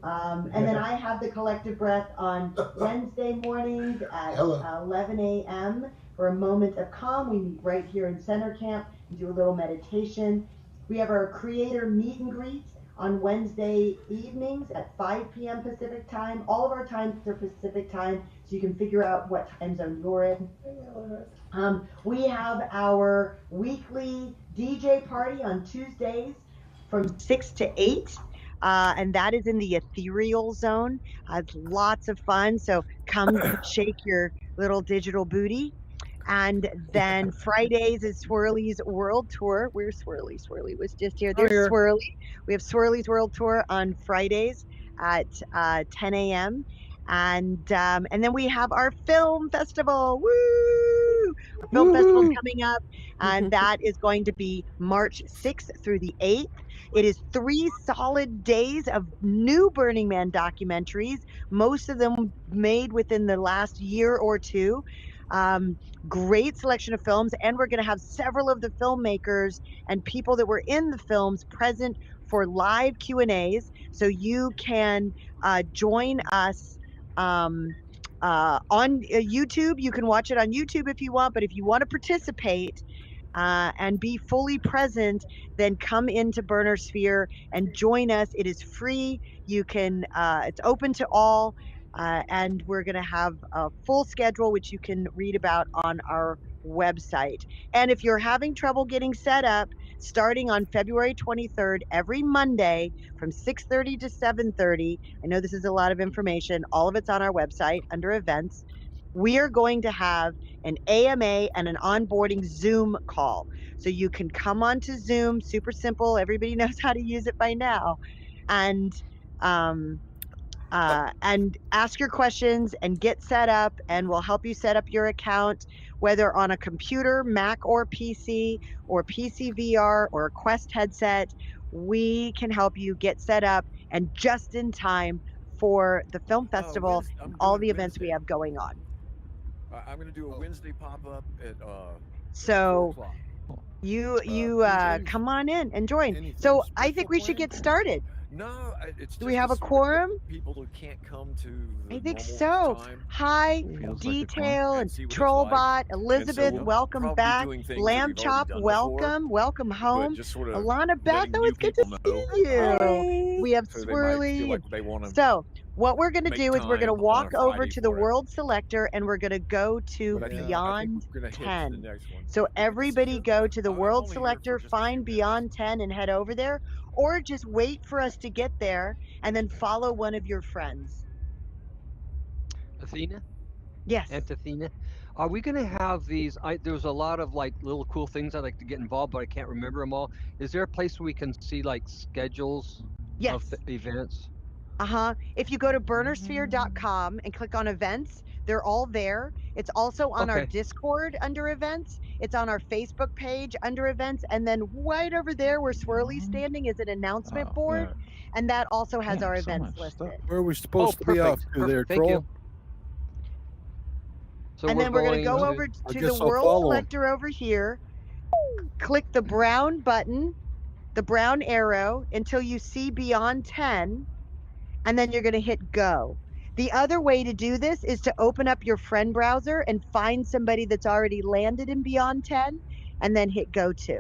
And then I have the collective breath on Wednesday mornings at 11 a.m. for a moment of calm. We meet right here in Center Camp and do a little meditation. We have our creator meet and greet on Wednesday evenings at 5 p.m. Pacific time. All of our times are Pacific time, so you can figure out what time zone you're in. We have our weekly DJ party on Tuesdays from 6 to 8. And that is in the ethereal zone. It's lots of fun. So come shake your little digital booty. And then Fridays is Swirly's World Tour. Where's Swirly? Swirly was just here. There's Swirly. We have Swirly's World Tour on Fridays at 10 a.m. And then we have our film festival. Woo! Our film festival is coming up, and that is going to be March 6th through the 8th. It is 3 solid days of new Burning Man documentaries, most of them made within the last year or two. Great selection of films, and we're going to have several of the filmmakers and people that were in the films present for live Q&As, so you can join us on YouTube. You can watch it on YouTube if you want, but if you want to participate and be fully present, then come into BurnerSphere and join us. It is free. You can, it's open to all. And we're going to have a full schedule, which you can read about on our website. And if you're having trouble getting set up, starting on February 23rd, every Monday from 6:30 to 7:30, I know this is a lot of information. All of it's on our website under events. We are going to have an AMA and an onboarding Zoom call. So you can come onto Zoom, super simple. Everybody knows how to use it by now. And ask your questions and get set up, and we'll help you set up your account, whether on a computer, Mac or PC VR or a Quest headset. We can help you get set up and just in time for the film festival and all the events we have going on. I'm going to do a Wednesday pop-up at 4 So o'clock. you come on in and join. So I think we should get started. No, it's Do just we have a sort quorum? of people who can't come to the I think normal so. time. Hi, Feels like a Detail and see what it's Trollbot, like. Elizabeth, we'll welcome probably be back. doing things that Lamb we've already Chop, done before, welcome but home. just sort of Alana Beth, letting oh, new it's good to people see know, you. We have so they might feel Swirly. like they want to So what we're going to make do is we're going to time on a walk over Friday to the for it. World Selector and we're going to go to But I think Beyond we're going to hit 10. the next one. So everybody go to the I'm World only here Selector, for just a few find minutes. Beyond 10 and head over there, or just wait for us to get there and then follow one of your friends. Athena? Yes. Athena? Are we going to have these? There's a lot of like little cool things I'd like to get involved, but I can't remember them all. Is there a place where we can see like schedules Yes. of events? If you go to burnersphere.com and click on events, they're all there. It's also on our Discord under events. It's on our Facebook page under events. And then right over there where Swirly's standing is an announcement board. And that also has our events listed. Where are we supposed to be off to there, Thank Troll? you. So and then we're going to go over to the World Selector over here. Click the brown button, the brown arrow, until you see Beyond 10. And then you're going to hit go. The other way to do this is to open up your friend browser and find somebody that's already landed in Beyond 10 and then hit go to.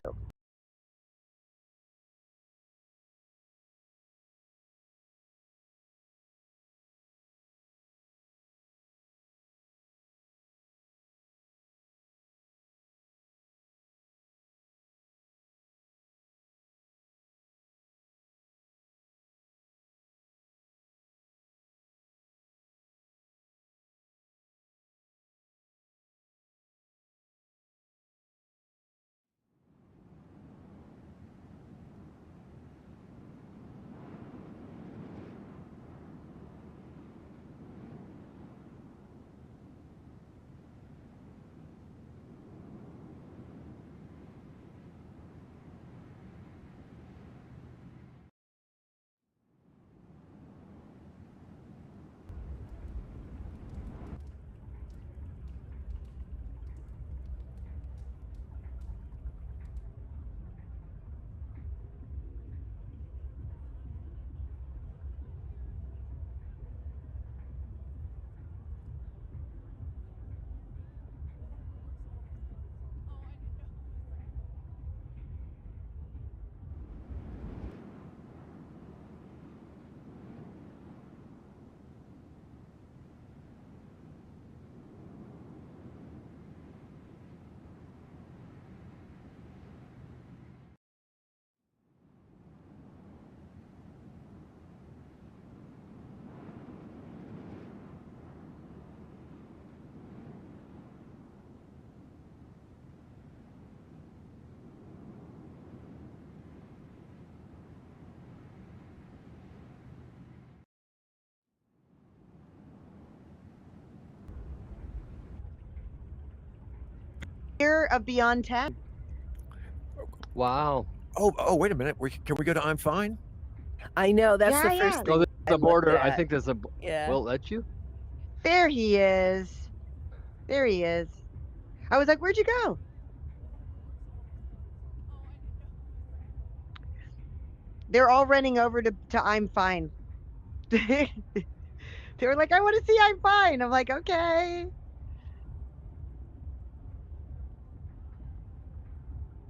tour of Beyond 10. Wow. Oh, wait a minute. Can we go to I'm Fine? I know. That's the first Yeah. thing. So the border, I at. think there's a, Yeah. will it let you? There he is. There he is. I was like, where'd you go? They're all running over to I'm Fine. They were like, I want to see I'm Fine. I'm like, okay.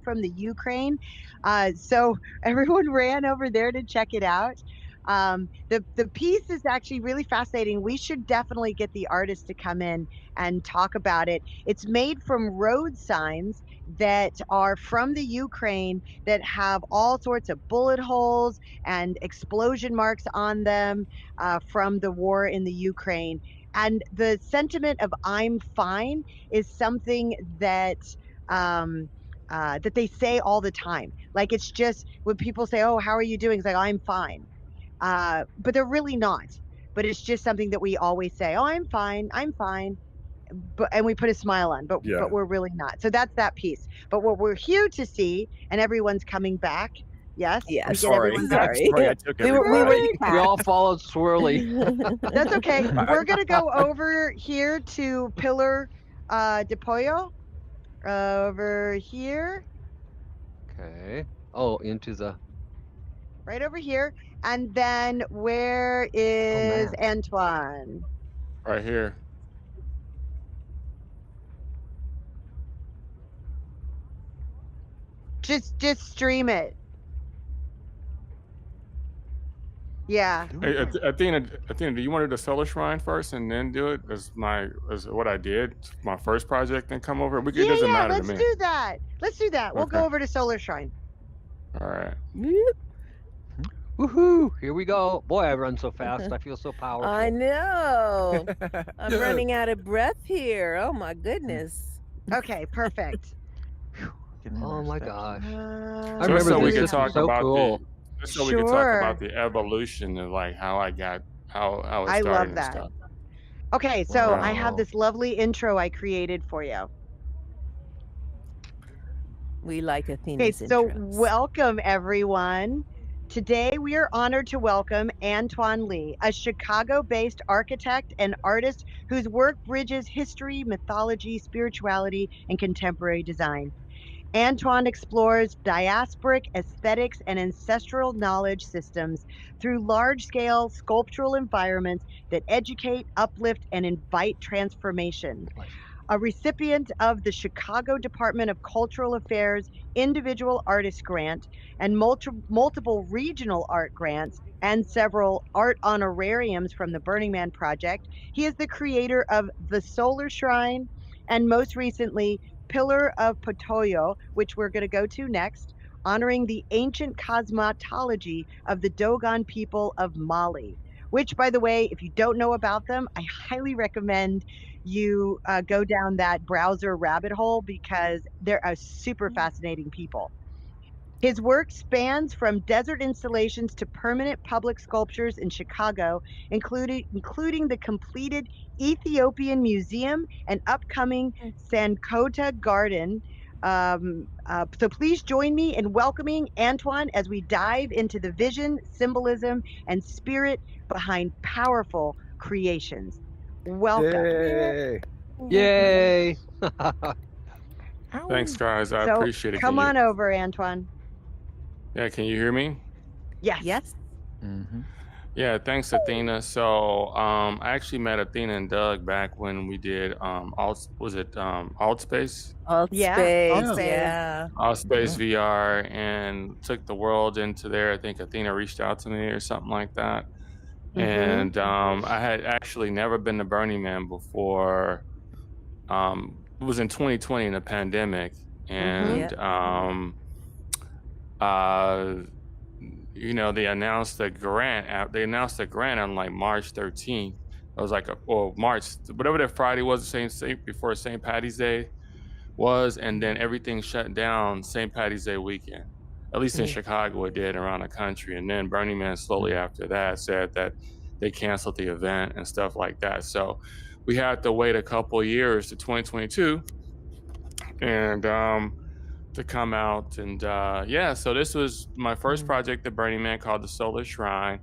From the Ukraine. So everyone ran over there to check it out. The piece is actually really fascinating. We should definitely get the artist to come in and talk about it. It's made from road signs that are from the Ukraine that have all sorts of bullet holes and explosion marks on them from the war in the Ukraine. And the sentiment of I'm fine is something that that they say all the time. Like it's just when people say, "Oh, how are you doing?" It's like, "I'm fine," but they're really not. But it's just something that we always say, "Oh, I'm fine. I'm fine," and we put a smile on, but we're really not. So that's that piece. But what we're here to see, and everyone's coming back. Yes. Yeah. I'm sorry. I'm sorry. I took we were We all followed Swirly. That's okay. We're gonna go over here to Pillar de Pollo. Over here. Okay. Oh, into the. Right over here. And then where is Antwane? Right here. Just stream it. Yeah. Hey, Athena, do you want to do the solar shrine first and then do it as what I did, my first project, and come over? It doesn't matter to me. Let's do that. Let's do that. We'll go over to Solar Shrine. All right. Woohoo! Here we go. Boy, I run so fast. I feel so powerful. I know. I'm running out of breath here. Oh my goodness. Okay, perfect. Oh my gosh. I Just so remember we this. can talk so about cool. we can talk about the evolution of like how I got how it started. I love and that. Stuff. Okay, so Wow. I have this lovely intro I created for you. We like Athena's Okay, so intros. welcome everyone. Today we are honored to welcome Antwane Lee, a Chicago-based architect and artist whose work bridges history, mythology, spirituality, and contemporary design. Antwane explores diasporic aesthetics and ancestral knowledge systems through large-scale sculptural environments that educate, uplift, and invite transformation. A recipient of the Chicago Department of Cultural Affairs Individual Artist Grant and multiple regional art grants and several art honorariums from the Burning Man Project, he is the creator of the Solar Shrine and most recently Pillar of Potoyo, which we're going to go to next, honoring the ancient cosmology of the Dogon people of Mali. Which, by the way, if you don't know about them, I highly recommend you go down that browser rabbit hole because they're a super fascinating people. His work spans from desert installations to permanent public sculptures in Chicago, including the completed Ethiopian Museum and upcoming Sankota Garden. So please join me in welcoming Antwane as we dive into the vision, symbolism, and spirit behind powerful creations. Welcome. Yay! Thanks, guys. I So appreciate it. Come on over, Antwane. Yeah, can you hear me? Yes. Yes. Mm-hmm. Yeah, thanks, Athena. So I actually met Athena and Doug back when we did Altspace? Altspace. Yeah. Yeah. Altspace VR, and took the world into there. I think Athena reached out to me or something like that. And I had actually never been to Burning Man before. It was in 2020 in the pandemic, and they announced the grant. They announced the grant on like March 13th. It was like March, whatever that Friday was, the same before St. Patty's Day was, and then everything shut down St. Patty's Day weekend. At least in Chicago, it did around the country. And then Burning Man slowly after that said that they canceled the event and stuff like that. So we had to wait a couple of years to 2022. and to come out. And yeah, so this was my first project at Burning Man, called the Solar Shrine.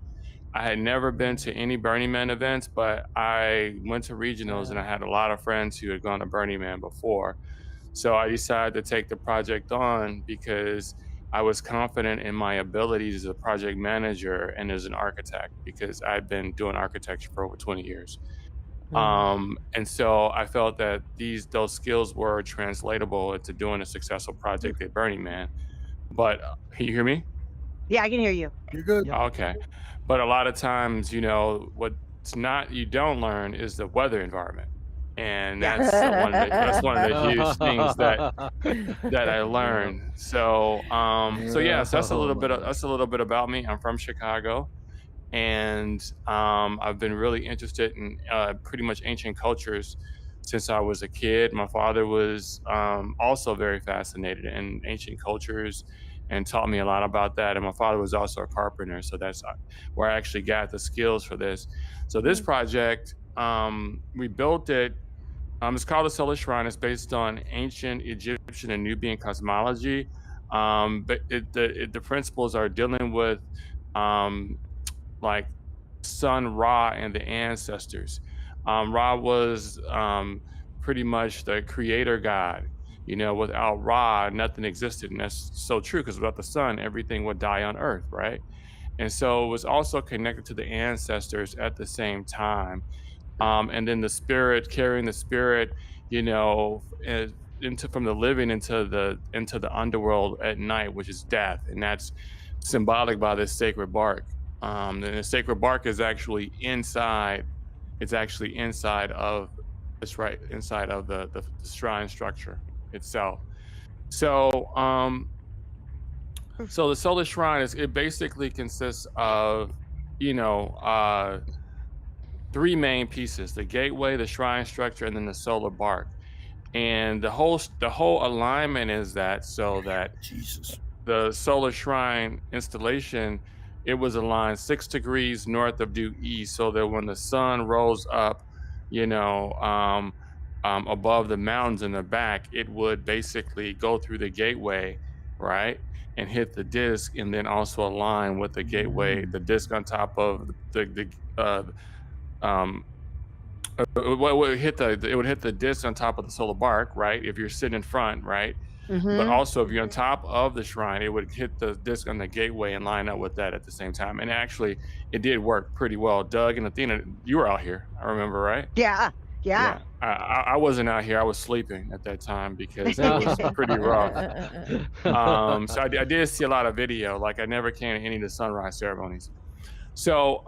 I had never been to any Burning Man events, but I went to regionals and I had a lot of friends who had gone to Burning Man before. So I decided to take the project on because I was confident in my abilities as a project manager and as an architect, because I'd been doing architecture for over 20 years. And so I felt that those skills were translatable into doing a successful project at Burning Man. But can you hear me? Yeah, I can hear you. You're good. Yep. Okay. But a lot of times, you don't learn is the weather environment. And Yeah. that's one of the huge things that I learned. So yes, that's a little bit about me. I'm from Chicago, and I've been really interested in pretty much ancient cultures since I was a kid. My father was also very fascinated in ancient cultures and taught me a lot about that. And my father was also a carpenter, so that's where I actually got the skills for this. So this project, we built it. It's called the Solar Shrine. It's based on ancient Egyptian and Nubian cosmology. But the principles are dealing with like Sun Ra and the ancestors. Ra was pretty much the creator god. Without Ra, nothing existed. And that's so true, because without the sun, everything would die on earth, right? And so it was also connected to the ancestors at the same time. And then the spirit, carrying the spirit, from the living into the underworld at night, which is death. And that's symbolic by this sacred bark. And the sacred bark is actually inside. It's actually inside of the shrine structure itself. So the Solar Shrine it basically consists of, three main pieces: the gateway, the shrine structure, and then the solar bark. And the whole alignment is that Jesus. the solar shrine installation, it was aligned 6 degrees north of due east, so that when the sun rose up, above the mountains in the back, it would basically go through the gateway, right, and hit the disc, and then also align with the gateway, the disc on top of it would hit the disc on top of the solar bark, right, if you're sitting in front, right? But also, if you're on top of the shrine, it would hit the disc on the gateway and line up with that at the same time. And actually, it did work pretty well. Doug and Athena, you were out here, I remember, right? Yeah. I wasn't out here. I was sleeping at that time because it was pretty rough. So I did see a lot of video. Like, I never came to any of the sunrise ceremonies. So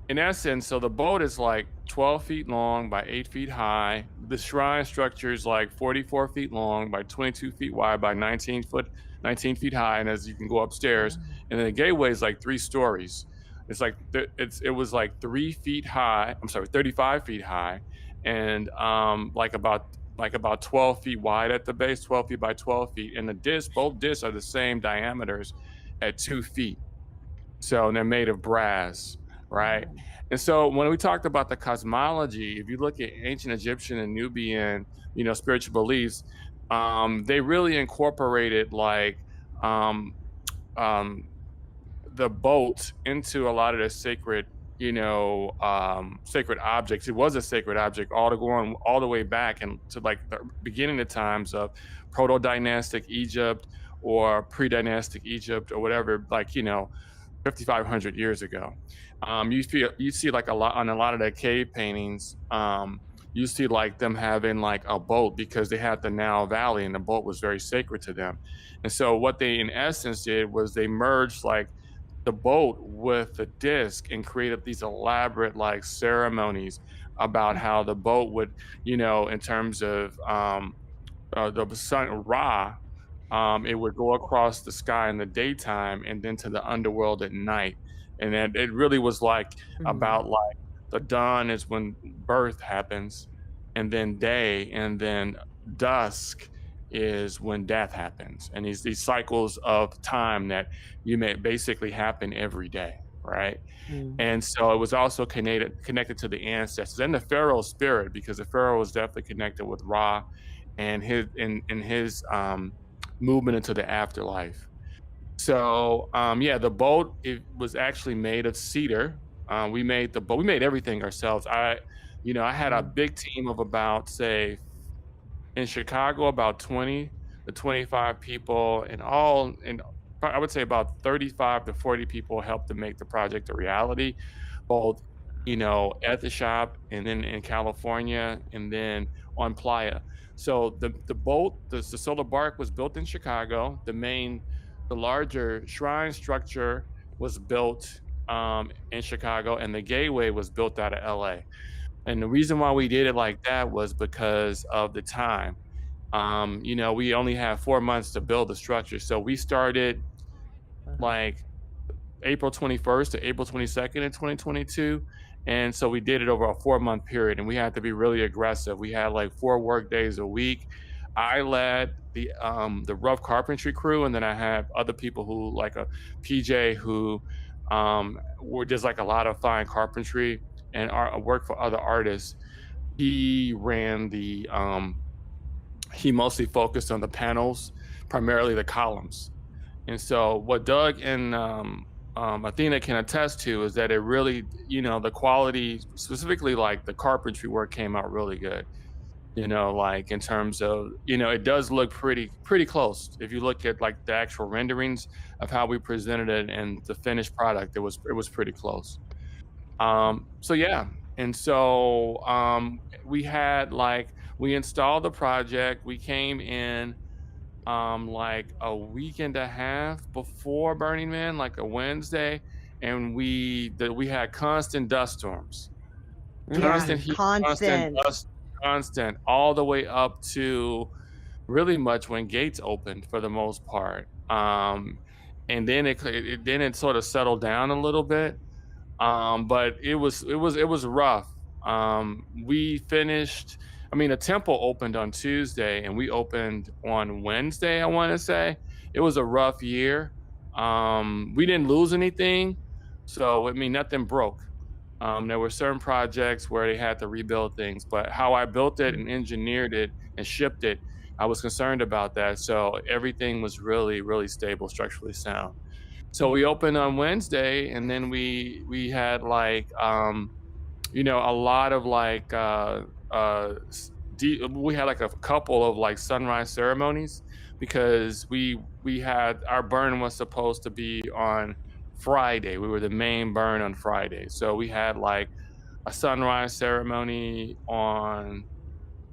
in essence, so the boat is like 12 feet long by 8 feet high. The shrine structure is like 44 feet long by 22 feet wide by 19 feet high. And as you can go upstairs, and then the gateway is like 3 stories. It's like it was like 3 feet high. I'm sorry, 35 feet high, and like about 12 feet wide at the base, 12 feet by 12 feet. And both discs are the same diameters at 2 feet. So, and they're made of brass, right? And so when we talked about the cosmology, if you look at ancient Egyptian and Nubian, spiritual beliefs, they really incorporated like the boat into a lot of the sacred, sacred objects. It was a sacred object going all the way back and to like the beginning of times of proto-dynastic Egypt or pre-dynastic Egypt or whatever, like, 5,500 years ago. You see like on a lot of the cave paintings, you see like them having like a boat because they had the Nile Valley and the boat was very sacred to them. And so what they in essence did was they merged like the boat with the disc and created these elaborate like ceremonies about how the boat would, in terms of the sun Ra, it would go across the sky in the daytime and then to the underworld at night. And then it really was like about like the dawn is when birth happens, and then day, and then dusk is when death happens. And these cycles of time that may basically happen every day, right? And so it was also connected to the ancestors and the pharaoh spirit, because the pharaoh was definitely connected with Ra and his movement into the afterlife. So yeah, the boat, it was actually made of cedar. We made the boat. We made everything ourselves. I had a big team of about, say, in Chicago, about 20 to 25 people, and I would say about 35 to 40 people helped to make the project a reality, both, at the shop and then in California and then on Playa. So the boat, the solar bark was built in Chicago. The larger shrine structure was built in Chicago, and the gateway was built out of LA. And the reason why we did it like that was because of the time. We only have 4 months to build the structure. So we started like April 21st to April 22nd in 2022. And so we did it over a 4-month period, and we had to be really aggressive. We had like 4 work days a week. I led the rough carpentry crew, and then I had other people who, like a PJ, who were just like a lot of fine carpentry and work for other artists. He ran he mostly focused on the panels, primarily the columns. And so what Doug and Athena can attest to is that it really, the quality, specifically like the carpentry work, came out really good. Like in terms of, it does look pretty close. If you look at like the actual renderings of how we presented it and the finished product, it was pretty close. So yeah. And so we installed the project. We came in like a week and a half before Burning Man, like a Wednesday, and we had constant dust storms. Constant heat, constant dust, constant, all the way up to really much when gates opened for the most part. And then it sort of settled down a little bit. But it was rough. We finished. I mean, the temple opened on Tuesday, and we opened on Wednesday, I want to say. It was a rough year. We didn't lose anything, so I mean, nothing broke. There were certain projects where they had to rebuild things, but how I built it and engineered it and shipped it, I was concerned about that. So everything was really, really stable, structurally sound. So we opened on Wednesday, and then we had like a lot of like we had like a couple of like sunrise ceremonies, because we had our burn was supposed to be on Friday. We were the main burn on Friday, so we had like a sunrise ceremony on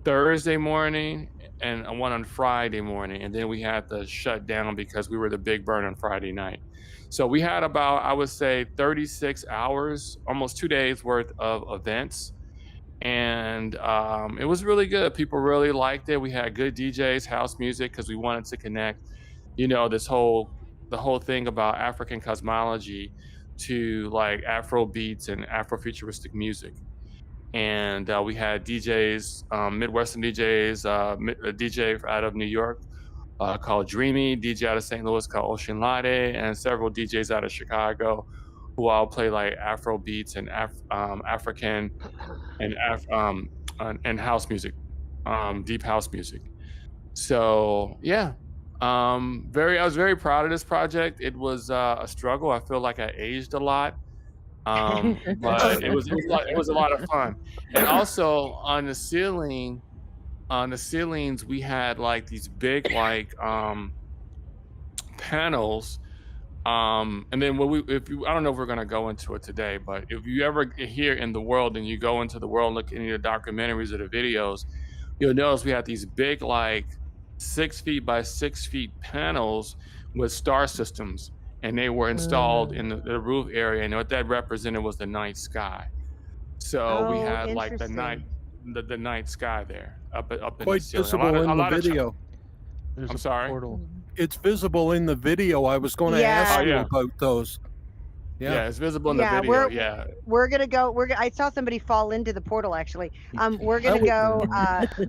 Thursday morning and one on Friday morning, and then we had to shut down because we were the big burn on Friday night. So we had about, I would say, 36 hours, almost 2 days worth of events. And it was really good. People really liked it. We had good DJs, house music, because we wanted to connect, the whole thing about African cosmology to like Afro beats and Afrofuturistic music. And we had DJs, Midwestern DJs, a DJ out of New York called Dreamy, DJ out of St. Louis called Ocean Latte, and several DJs out of Chicago who all play like Afro beats and African and house music, deep house music. So yeah, I was very proud of this project. It was a struggle. I feel like I aged a lot. But it was a lot of fun. And also on the ceilings, we had like these big like panels. And then I don't know if we're gonna go into it today, but if you ever get here in the world and you go into the world, look into the documentaries or the videos, you'll notice we had these big like 6 feet by 6 feet panels with star systems, and they were installed in the roof area, and what that represented was the night sky. So we had like the night sky there up in quite the ceiling. visible in the video. I'm sorry. Portal. It's visible in the video. I was going to ask you about those. Yeah, it's visible in the video. We're gonna go. I saw somebody fall into the portal actually. We're gonna go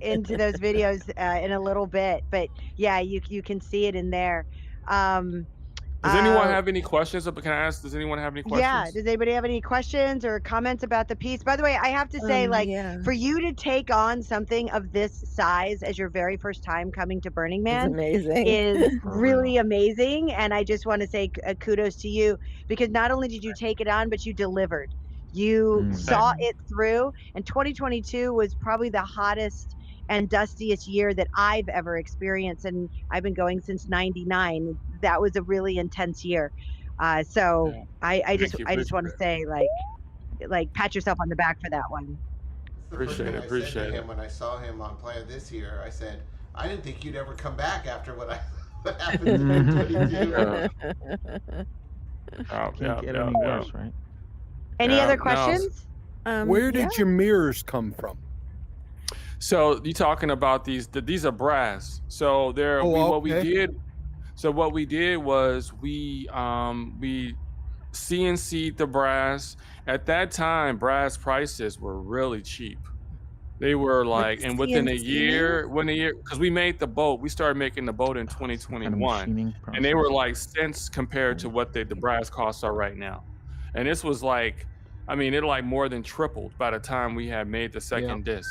into those videos in a little bit, but yeah, you can see it in there. Does anyone have any questions? Can I ask? Does anyone have any questions? Yeah. Does anybody have any questions or comments about the piece? By the way, I have to say, for you to take on something of this size as your very first time coming to Burning Man is really amazing. And I just want to say kudos to you, because not only did you take it on, but you delivered. You saw it through. And 2022 was probably the hottest and dustiest year that I've ever experienced. And I've been going since '99. That was a really intense year. I just want to say, like pat yourself on the back for that one. Appreciate it. I said to him when I saw him on Playa this year, I said, I didn't think you'd ever come back after what happened in 2022. Can't get any worse, right? Any other questions? Where did your mirrors come from? So you talking about these are brass. So what we did was we CNC'd the brass. At that time, brass prices were really cheap. They were like, and within a year, because we made the boat, we started making the boat in 2021, and they were like cents compared to what the brass costs are right now. And this was like, I mean, it like more than tripled by the time we had made the second disc.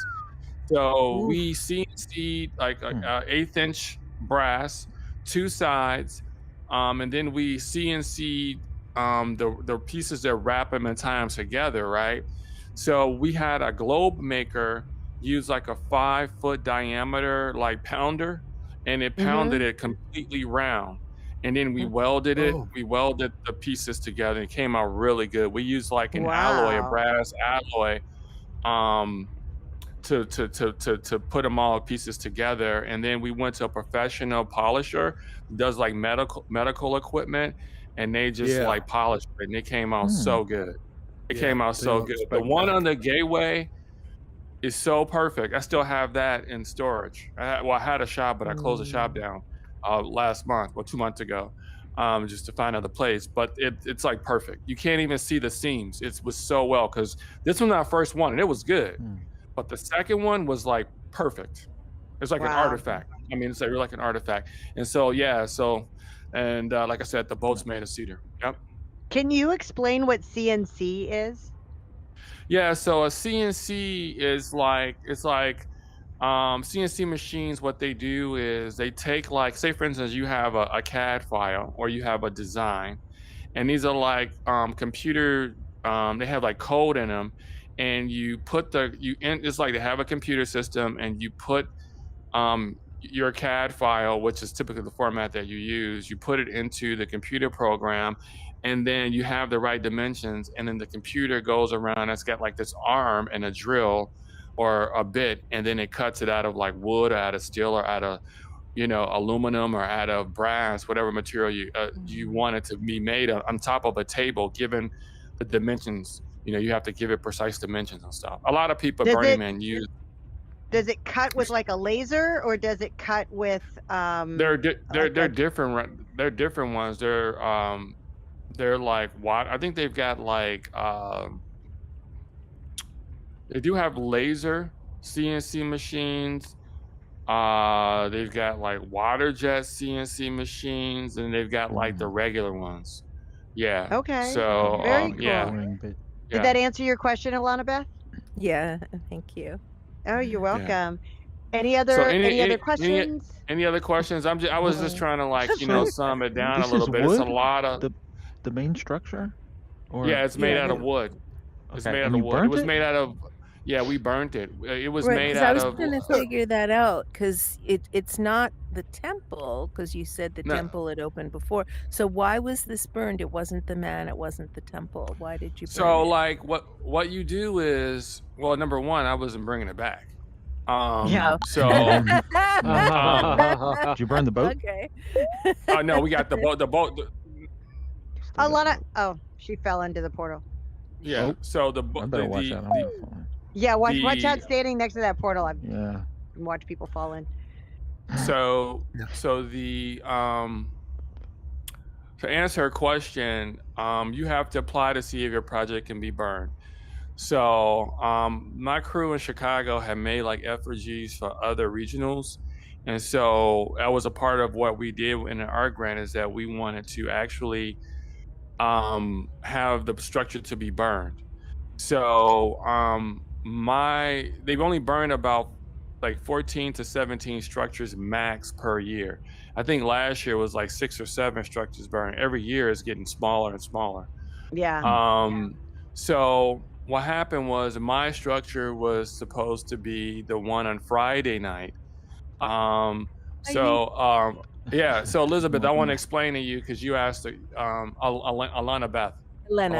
So we CNC'd like an 1/8" brass, 2 sides, and then we CNC'd the pieces that wrap them and tie them together, right? So we had a globe maker use like a 5-foot diameter like pounder, and it pounded it completely round. And then we welded it. We welded the pieces together. It came out really good. We used like an alloy, a brass alloy, to put them all pieces together. And then we went to a professional polisher who does like medical equipment, and they just like polished it, and it came out so good. It came out so good. The one on the gateway is so perfect. I still have that in storage. I had a shop, but I closed the shop down last month, 2 months ago, just to find another place. But it's like perfect. You can't even see the seams. It was so well, because this was our first one, and it was good. But the second one was like perfect. It's like an artifact. I mean, it's like an artifact. And so, and like I said, the boat's made of cedar. Yep. Can you explain what CNC is? Yeah, so a CNC is like, CNC machines, what they do is they take, like, say for instance, you have a CAD file or you have a design, and these are like computer, they have like code in them, and you put it's like they have a computer system, and you put your CAD file, which is typically the format that you use, you put it into the computer program, and then you have the right dimensions, and then the computer goes around, it's got like this arm and a drill or a bit, and then it cuts it out of like wood or out of steel or out of, aluminum or out of brass, whatever material you want it to be made of, on top of a table, given the dimensions. You have to give it precise dimensions and stuff. A lot of people at Burning Man use. Does it cut with like a laser, or does it cut with? They're different. They're different ones. They're like what? I think they've got like they do have laser CNC machines. They've got like water jet CNC machines, and they've got like the regular ones. Yeah. Okay. So very cool. yeah. Did that answer your question, Alana Beth? Yeah, thank you. Oh, you're welcome. Any other questions? Any other questions? I was just trying to like sum it down a little bit. Wood? It's a lot of the main structure. Or... Yeah, it's made out of wood. It's made out of wood. It was made out of. Yeah, we burnt it. It was made out of. I was trying to figure that out, because it's not the temple, because you said the temple had opened before. So why was this burned? It wasn't the man. It wasn't the temple. Why did you burn So it? like what you do is, well, number one, I wasn't bringing it back. Yeah. So. Did you burn the boat? Okay. No, we got the boat. Alana, she fell into the portal. Yeah. So the I better watch that. Yeah, watch out standing next to that portal. Yeah. Watch people fall in. So the to answer her question, you have to apply to see if your project can be burned. So my crew in Chicago had made like effigies for other regionals, And so that was a part of what we did in our grant, is that we wanted to actually have the structure to be burned. So they've only burned about like 14 to 17 structures max per year. I think last year was like 6 or 7 structures burned. Every year is getting smaller and smaller. Yeah. So what happened was my structure was supposed to be the one on Friday night. Yeah. So Elizabeth, I want to explain to you, because you asked Alana Beth. Elena.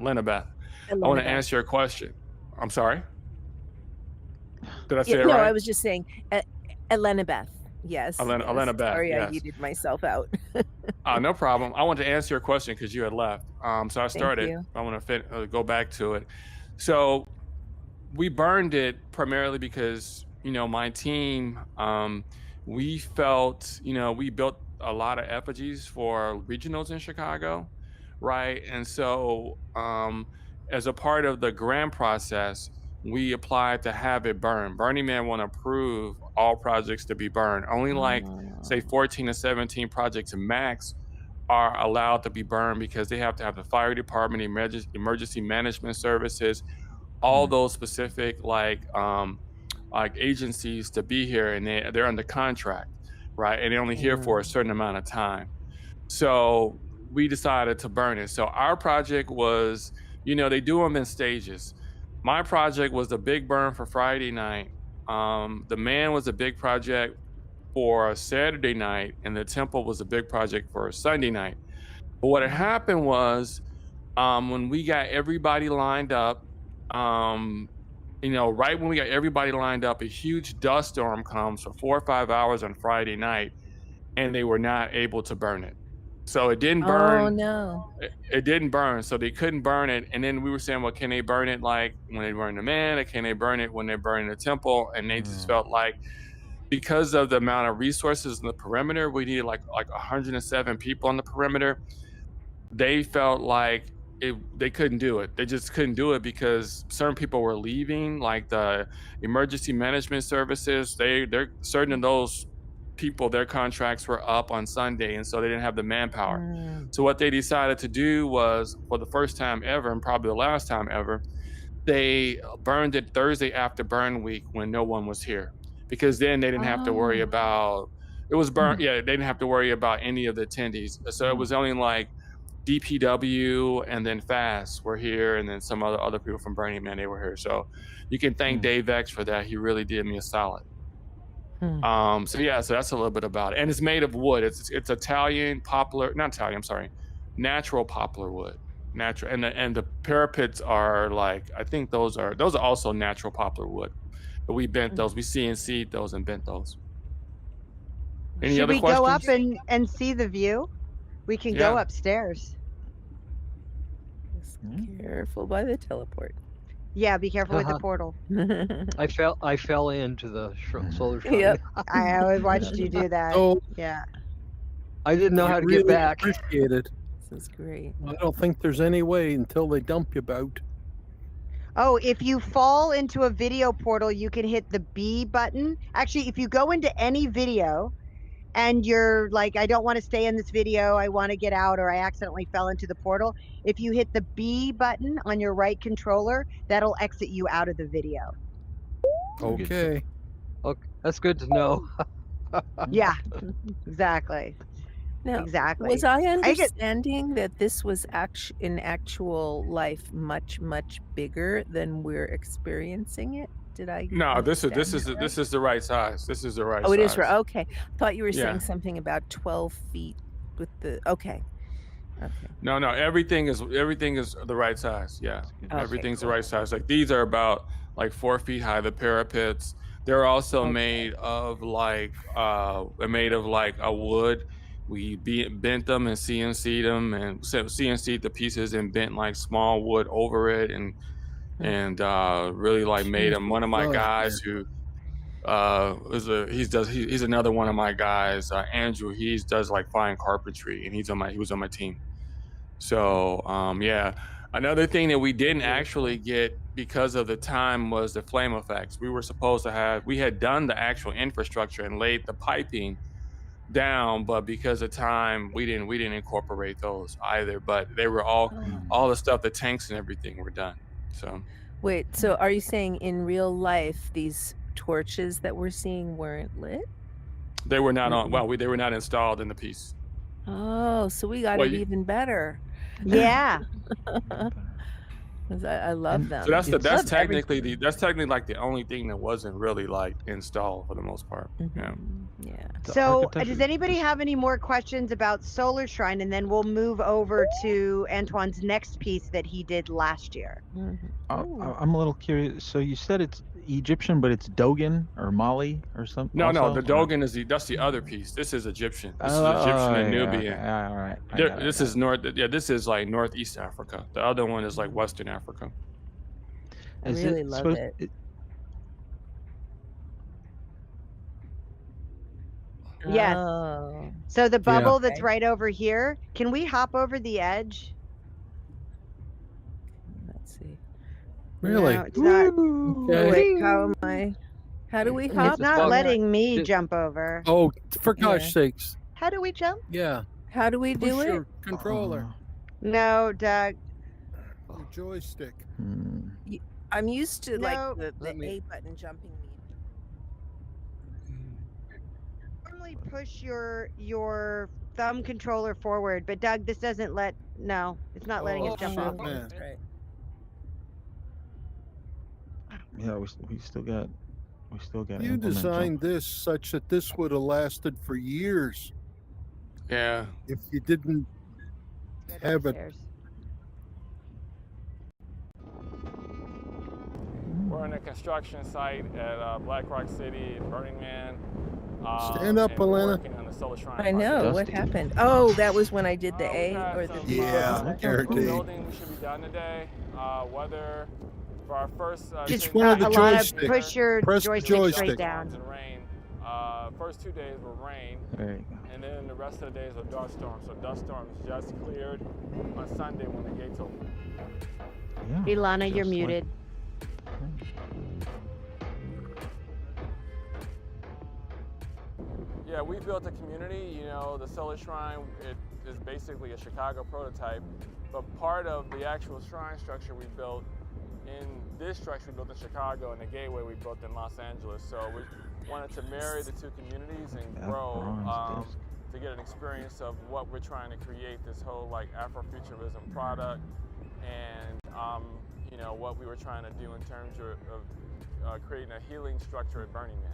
Elena Beth. I want to answer your question. I'm sorry. Did I say it no, right? I was just saying Elena Beth. Yes. Elena Beth. Sorry, yes. I yeeted myself out. No problem. I want to answer your question because you had left. So I started. Thank you. I want to go back to it. So we burned it primarily because, my team, we felt, we built a lot of effigies for regionals in Chicago, right? And so as a part of the grant process, we applied to have it burned. Burning Man want to approve all projects to be burned. Only say 14 to 17 projects max are allowed to be burned, because they have to have the fire department, emergency management services, all those specific like agencies to be here, and they're under contract, right? And they're only here for a certain amount of time. So we decided to burn it. So our project was, they do them in stages. My project was the big burn for Friday night. The man was a big project for a Saturday night, and the temple was a big project for a Sunday night. But what had happened was, when we got everybody lined up, right when we got everybody lined up, a huge dust storm comes for 4 or 5 hours on Friday night, and they were not able to burn it. So it didn't burn. Oh no. It didn't burn, so they couldn't burn it. And then we were saying, well, can they burn it like when they burn the man, or can they burn it when they burn the temple? And they just felt like, because of the amount of resources in the perimeter, we needed like 107 people on the perimeter. They felt like they couldn't do it. They just couldn't do it because certain people were leaving, like the emergency management services. They're certain of those people, their contracts were up on Sunday, and so they didn't have the manpower. So what they decided to do was, for the first time ever, and probably the last time ever, they burned it Thursday after burn week when no one was here, because then they didn't have to worry about it was burned. Yeah, they didn't have to worry about any of the attendees. So it was only like DPW and then FAST were here, and then some other people from Burning Man, they were here. So you can thank Dave X for that. He really did me a solid. So that's a little bit about it. And it's made of wood. It's natural poplar wood. Natural, and the parapets are like, I think those are also natural poplar wood. But we bent those. We CNC'd those and bent those. Any Should other we questions? go up and see the view? We can go upstairs. Just careful by the teleport. Yeah, be careful with the portal. I fell into the solar shrine. Yep. I always watched you do that. So Yeah. I didn't know how to really get back. appreciate it. This is great. I don't think there's any way until they dump you out. Oh, if you fall into a video portal, you can hit the B button. Actually, if you go into any video and you're like, I don't want to stay in this video, I want to get out, or I accidentally fell into the portal, if you hit the B button on your right controller, that'll exit you out of the video. Okay. Okay, that's good to know. Yeah, exactly. Now, Exactly. was I understanding that this was in actual life much, much bigger than we're experiencing it? Did I? No, this is understand that right? this is the right size. This is the right size. Oh, it is right. Okay. Thought you were Yeah. saying something about 12 feet with the. Okay. No, everything is the right size. Yeah, Okay, everything's cool. the right size. Like, these are about like 4 feet high. The parapets. They're also made of like a wood. We bent them and CNC'd them, and CNC'd the pieces and bent like small wood over it, and really like made them. One of my guys who he's another one of my guys, Andrew. He does like fine carpentry, and he was on my team. So Another thing that we didn't actually get because of the time was the flame effects. We were supposed to have, we had done the actual infrastructure and laid the piping down, but because of time, we didn't incorporate those either. But they were all the stuff, the tanks and everything were done. So wait, so are you saying in real life these torches that we're seeing weren't lit? they were not on. Well, they were not installed in the piece. Oh, so we got it even better. Yeah. I love them. So that's technically like the only thing that wasn't really like installed for the most part. Yeah. Yeah. So does anybody have any more questions about Solar Shrine? And then we'll move over to Antwane's next piece that he did last year. I'm a little curious. So you said it's Egyptian, but it's Dogon or Mali or something? No, the Dogon that's the other piece. This is Egyptian. This is Egyptian and Nubian. Okay. All right. This is this is like Northeast Africa. The other one is like Western Africa. I really love it. Yes. So the bubble that's right over here, can we hop over the edge? Let's see. Really? No, it's not. Okay. Wait, how am I? How do we hop? It's not letting me jump over. Oh, for gosh sakes. How do we jump? Yeah. How do we do Push it? your controller. No, Doug. Your joystick. I'm used to like the me- A button jumping me. Normally push your thumb controller forward, but Doug, this doesn't let. No, it's not letting us jump off. Man. Right. Yeah, we still got You designed this such that this would have lasted for years. Yeah. If you didn't have it. We're in a construction site at Black Rock City in Burning Man. Stand up, Elena. I know. What happened? Oh, that was when I did the A or the B. Yeah, guaranteed. Building we should be done today. Weather for our first. Just one of the joystick. Push your Press the joystick straight joystick. down. And rain. First 2 days were rain. There you go. And then the rest of the days were dust storms. So dust storms just cleared on Sunday when the gates opened. Yeah, Ilana, you're just like- muted. Yeah, we built a community. You know, the Solar Shrine, it is basically a Chicago prototype. But part of the actual shrine structure we built in this structure we built in Chicago, and the gateway we built in Los Angeles. So we wanted to marry the two communities and grow to get an experience of what we're trying to create, this whole like Afrofuturism product, and you know, what we were trying to do in terms of creating a healing structure at Burning Man.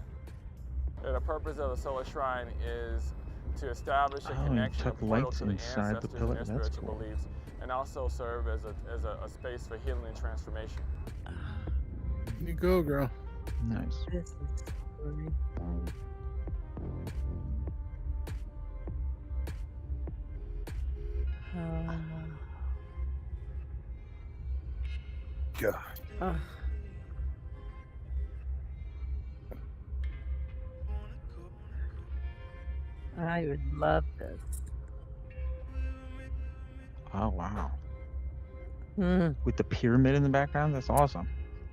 And the purpose of the Solar Shrine is to establish a connection, a portal to the ancestors and their spiritual beliefs, and also serve as a space for healing and transformation. You go, girl. Nice. This is really fun. God. I would love this. Oh wow. Mm. With the pyramid in the background, that's awesome.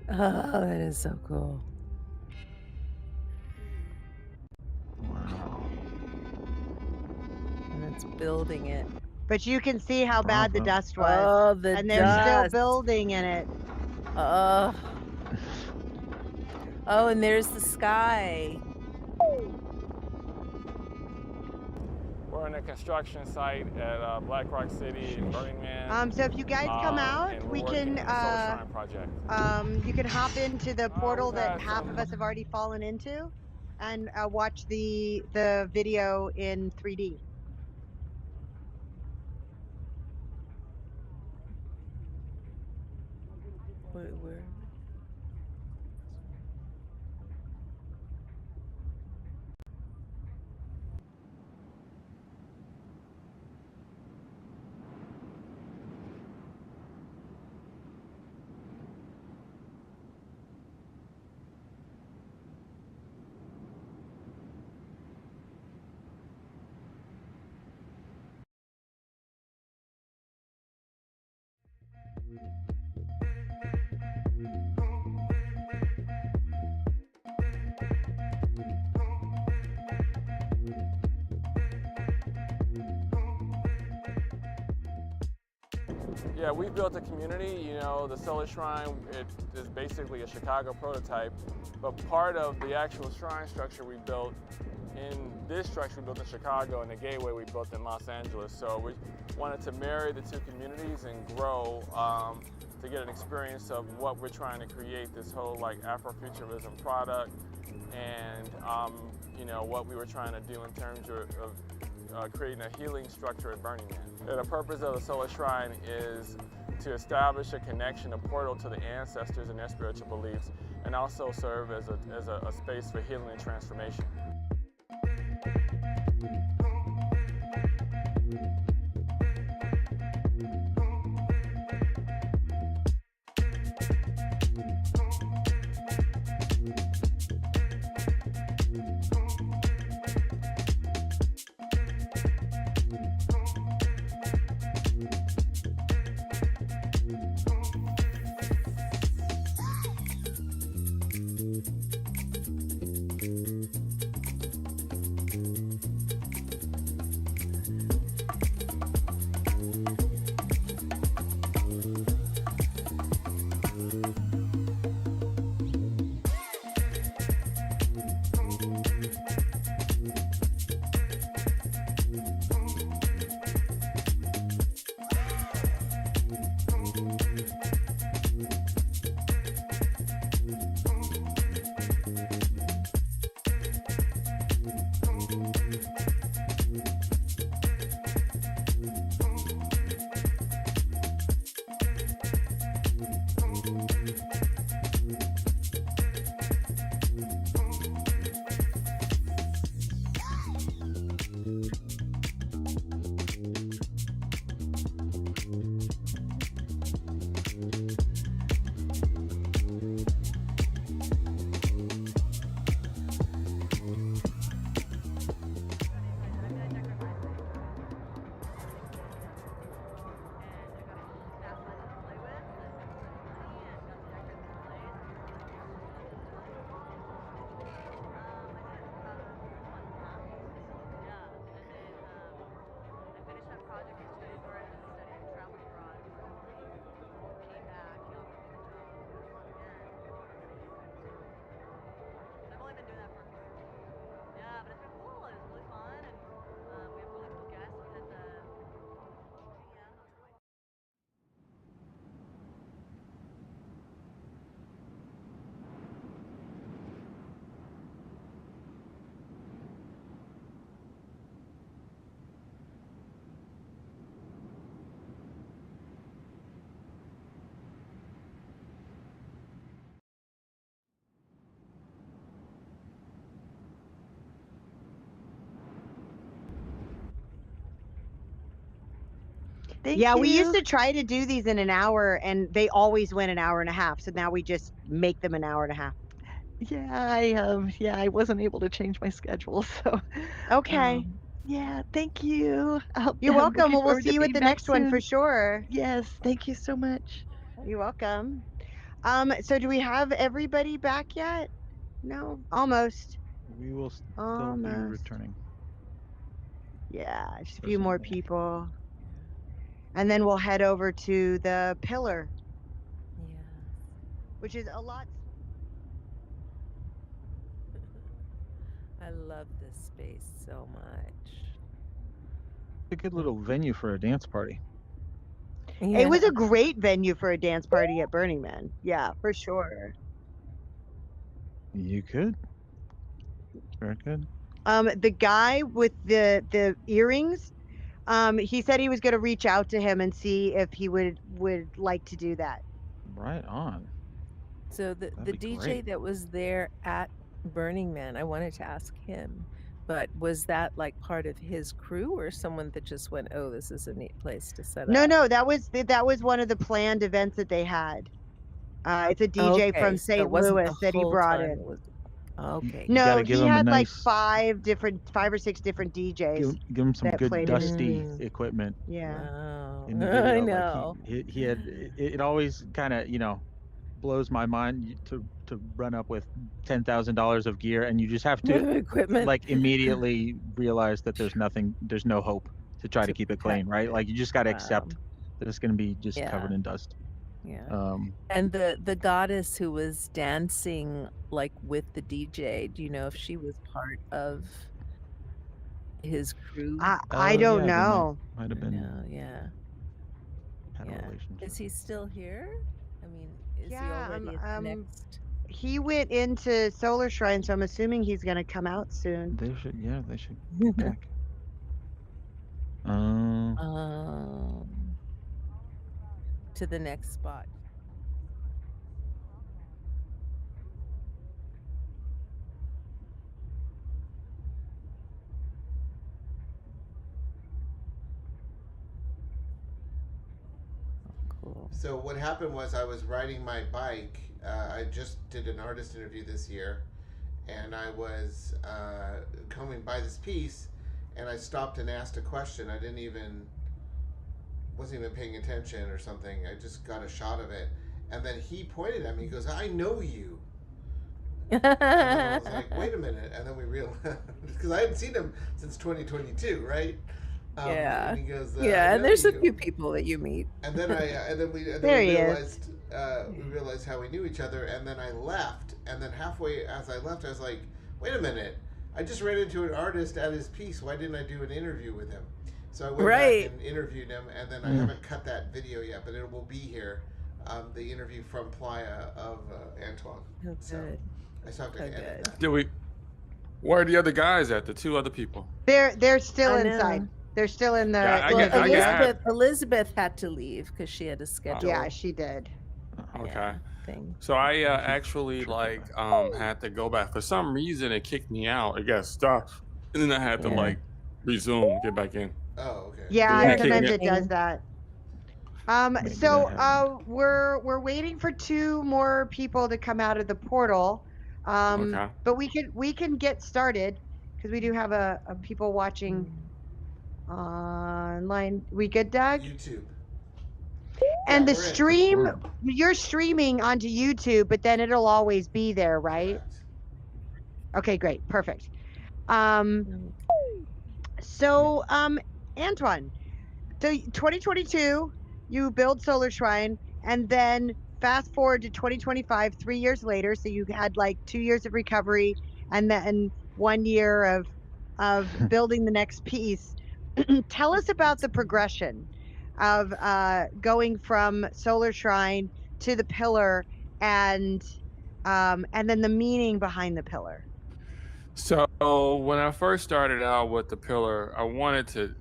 Oh, that is so cool. Wow. And it's building it. But you can see how bad the dust was. Oh, the and they're dust. still building in it. Oh, and there's the sky. We're in a construction site at Black Rock City in Burning Man. So if you guys come out, we can you can hop into the portal that half of us have already fallen into, and watch the video in 3D. Where? Yeah, we built a community. You know, the Solar Shrine, it is basically a Chicago prototype, but part of the actual shrine structure we built in this structure we built in Chicago, and the gateway we built in Los Angeles. So we wanted to marry the two communities and grow to get an experience of what we're trying to create, this whole like Afrofuturism product, and you know, what we were trying to do in terms of creating a healing structure at Burning Man. And the purpose of the Solar Shrine is to establish a connection, a portal to the ancestors and their spiritual beliefs, and also serve as a space for healing and transformation. Yeah, we used to try to do these in an hour, and they always went an hour and a half. So now we just make them an hour and a half. Yeah, I wasn't able to change my schedule, so Okay. yeah, thank you. You're I'm welcome. looking Well, we'll forward to see you at being the back next one for soon. sure. Yes, thank you so much. You're welcome. So do we have everybody back yet? No, almost. We will still be Almost. returning. Yeah, just a for few some more more. people. And then we'll head over to the pillar, Yeah. which is a lot. I love this space so much. A good little venue for a dance party. It was a great venue for a dance party at Burning Man. Yeah, for sure. You could. Very good. The guy with the earrings, he said he was going to reach out to him and see if he would like to do that. Right on. So the That'd be DJ great. that was there at Burning Man, I wanted to ask him, but was that like part of his crew or someone that just went, "Oh, this is a neat place to set up"? No, that was one of the planned events that they had. It's a DJ from Okay, so it St. wasn't Louis the that he whole brought time, in. it was Okay. No, give he him a had like nice, 5 or 6 different DJs. give him some that good played in his dusty piece. equipment Yeah. Oh, in the I video. Like know. he had it always kind of, you know, blows my mind to run up with $10,000 of gear, and you just have to Equipment. like immediately realize that there's no hope to try to keep it clean, right? Like you just got to accept that it's going to be just covered in dust. Yeah. And the goddess who was dancing like with the DJ, do you know if she was part of his crew? I don't know. Might have been. Yeah. Had a relationship. Is he still here? I mean, is he Yeah, already at the next? he went into Solar Shrine, so I'm assuming he's going to come out soon. They should get back. To the next spot. Cool. So what happened was I was riding my bike. I just did an artist interview this year, and I was coming by this piece, and I stopped and asked a question. I wasn't even paying attention or something. I just got a shot of it, and then he pointed at me. He goes, "I know you." And then I was like, "Wait a minute!" And then we realized, because I hadn't seen him since 2022, right? Yeah. And he goes, yeah, and there's a few people that you meet. And then we realized how we knew each other. And then I left. And then halfway as I left, I was like, "Wait a minute! I just ran into an artist at his piece. Why didn't I do an interview with him?" So I went back and interviewed him. And then I haven't cut that video yet, but it will be here. The interview from Playa of Antwane. Oh, so good. I still have to edit that. Where are the other guys at? The 2 other people? They're still inside. They're still in the. Elizabeth had to leave because she had a schedule. Yeah, she did. Okay. So I actually had to go back. For some reason, it kicked me out. It got stuck, and then I had to resume, get back in. Oh, okay. Yeah, sometimes it does that. So we're waiting for 2 more people to come out of the portal. But we can get started because we do have a people watching online. We good, Doug? YouTube. And the stream, you're streaming onto YouTube, but then it'll always be there, right? Correct. Okay, great, perfect. So Antwane, so 2022, you build Solar Shrine, and then fast forward to 2025, 3 years later. So you had like 2 years of recovery, and then 1 year of building the next piece. Tell us about the progression of going from Solar Shrine to the pillar, and then the meaning behind the pillar. So when I first started out with the pillar, I wanted to,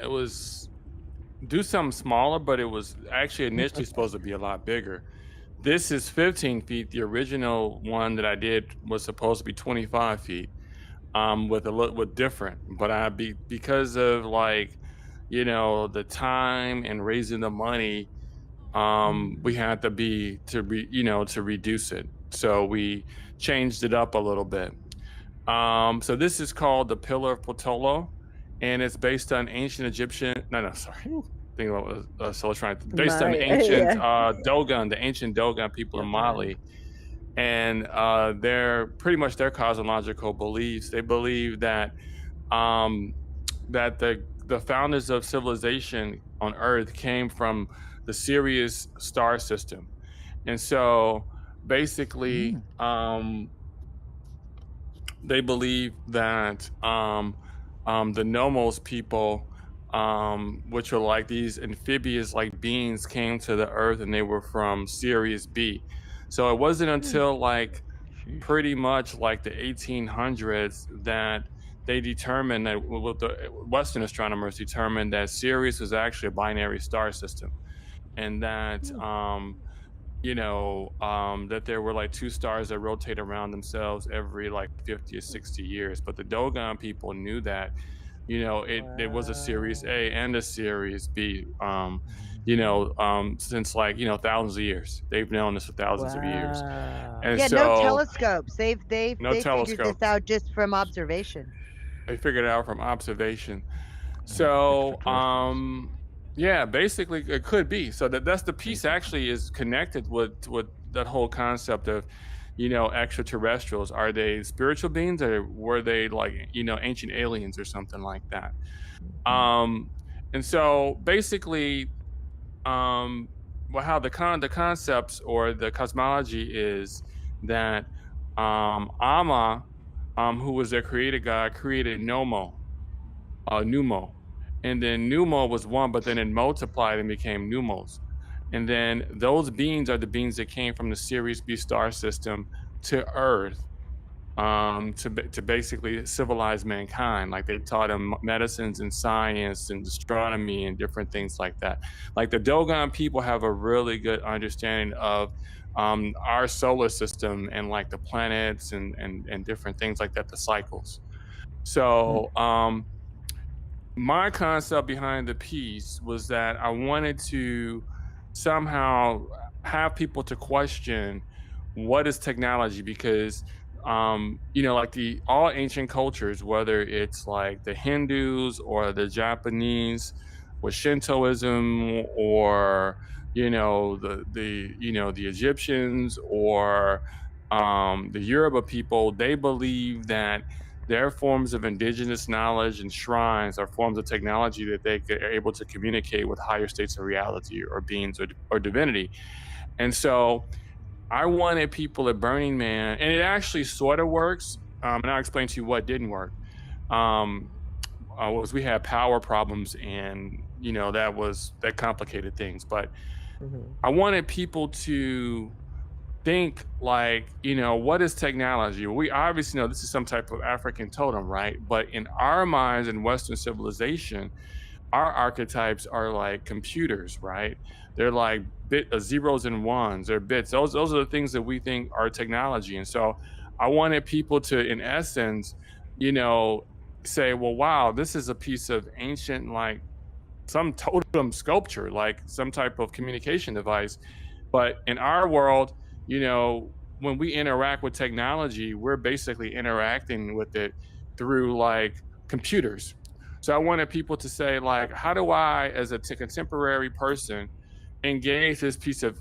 it was do something smaller, but it was actually initially supposed to be a lot bigger. This is 15 feet. The original one that I did was supposed to be 25 feet, with different. But because of the time and raising the money, we had to reduce it. So we changed it up a little bit. So this is called the Pillar of Tolo, and it's based on ancient Egyptian. Thinking about Solar Shrine. Based on ancient Dogon, the ancient Dogon people in Mali, and they're pretty much their cosmological beliefs. They believe that that the founders of civilization on Earth came from the Sirius star system, and so basically, they believe that the Nomos people, which are like these amphibious beings, came to the Earth, and they were from Sirius B. So it wasn't until pretty much the 1800s that they determined that the Western astronomers determined that Sirius was actually a binary star system, and that that there were 2 stars that rotate around themselves every 50 or 60 years. But the Dogon people knew that, it was a Sirius A and a Sirius B. since like, thousands of years. They've known this for thousands of years. And yeah, so, no telescopes. They no figured this telescopes. out just from observation. They figured it out from observation. So, yeah, basically it could be. So that's the piece actually is connected with that whole concept of, extraterrestrials. Are they spiritual beings, or were they like, ancient aliens or something like that? And so basically, how the concepts or the cosmology is that Amma, who was their creator god, created Nomo, Numo, and then Numo was one, but then it multiplied and became Numos, and then those beings are the beings that came from the Sirius B star system to Earth, to basically civilize mankind. Like they taught them medicines and science and astronomy and different things like that. Like the Dogon people have a really good understanding of our solar system and like the planets and different things like that, the cycles. So my concept behind the piece was that I wanted to somehow have people to question what is technology, because like all ancient cultures, whether it's like the Hindus or the Japanese with Shintoism, or the Egyptians, or the Yoruba people, they believe that their forms of indigenous knowledge and shrines are forms of technology that they are able to communicate with higher states of reality or beings or divinity. And so I wanted people at Burning Man, and it actually sort of works. And I'll explain to you what didn't work. Was we had power problems, and that complicated things. But I wanted people to think like, what is technology? We obviously know this is some type of African totem, right? But in our minds in Western civilization, our archetypes are like computers, right? They're like zeros and ones, they're bits. Those are the things that we think are technology. And so I wanted people to, in essence, say, well, wow, this is a piece of ancient, like some totem sculpture, like some type of communication device. But in our world, when we interact with technology, we're basically interacting with it through like computers. So I wanted people to say, like, how do I, as a contemporary person, engage this piece of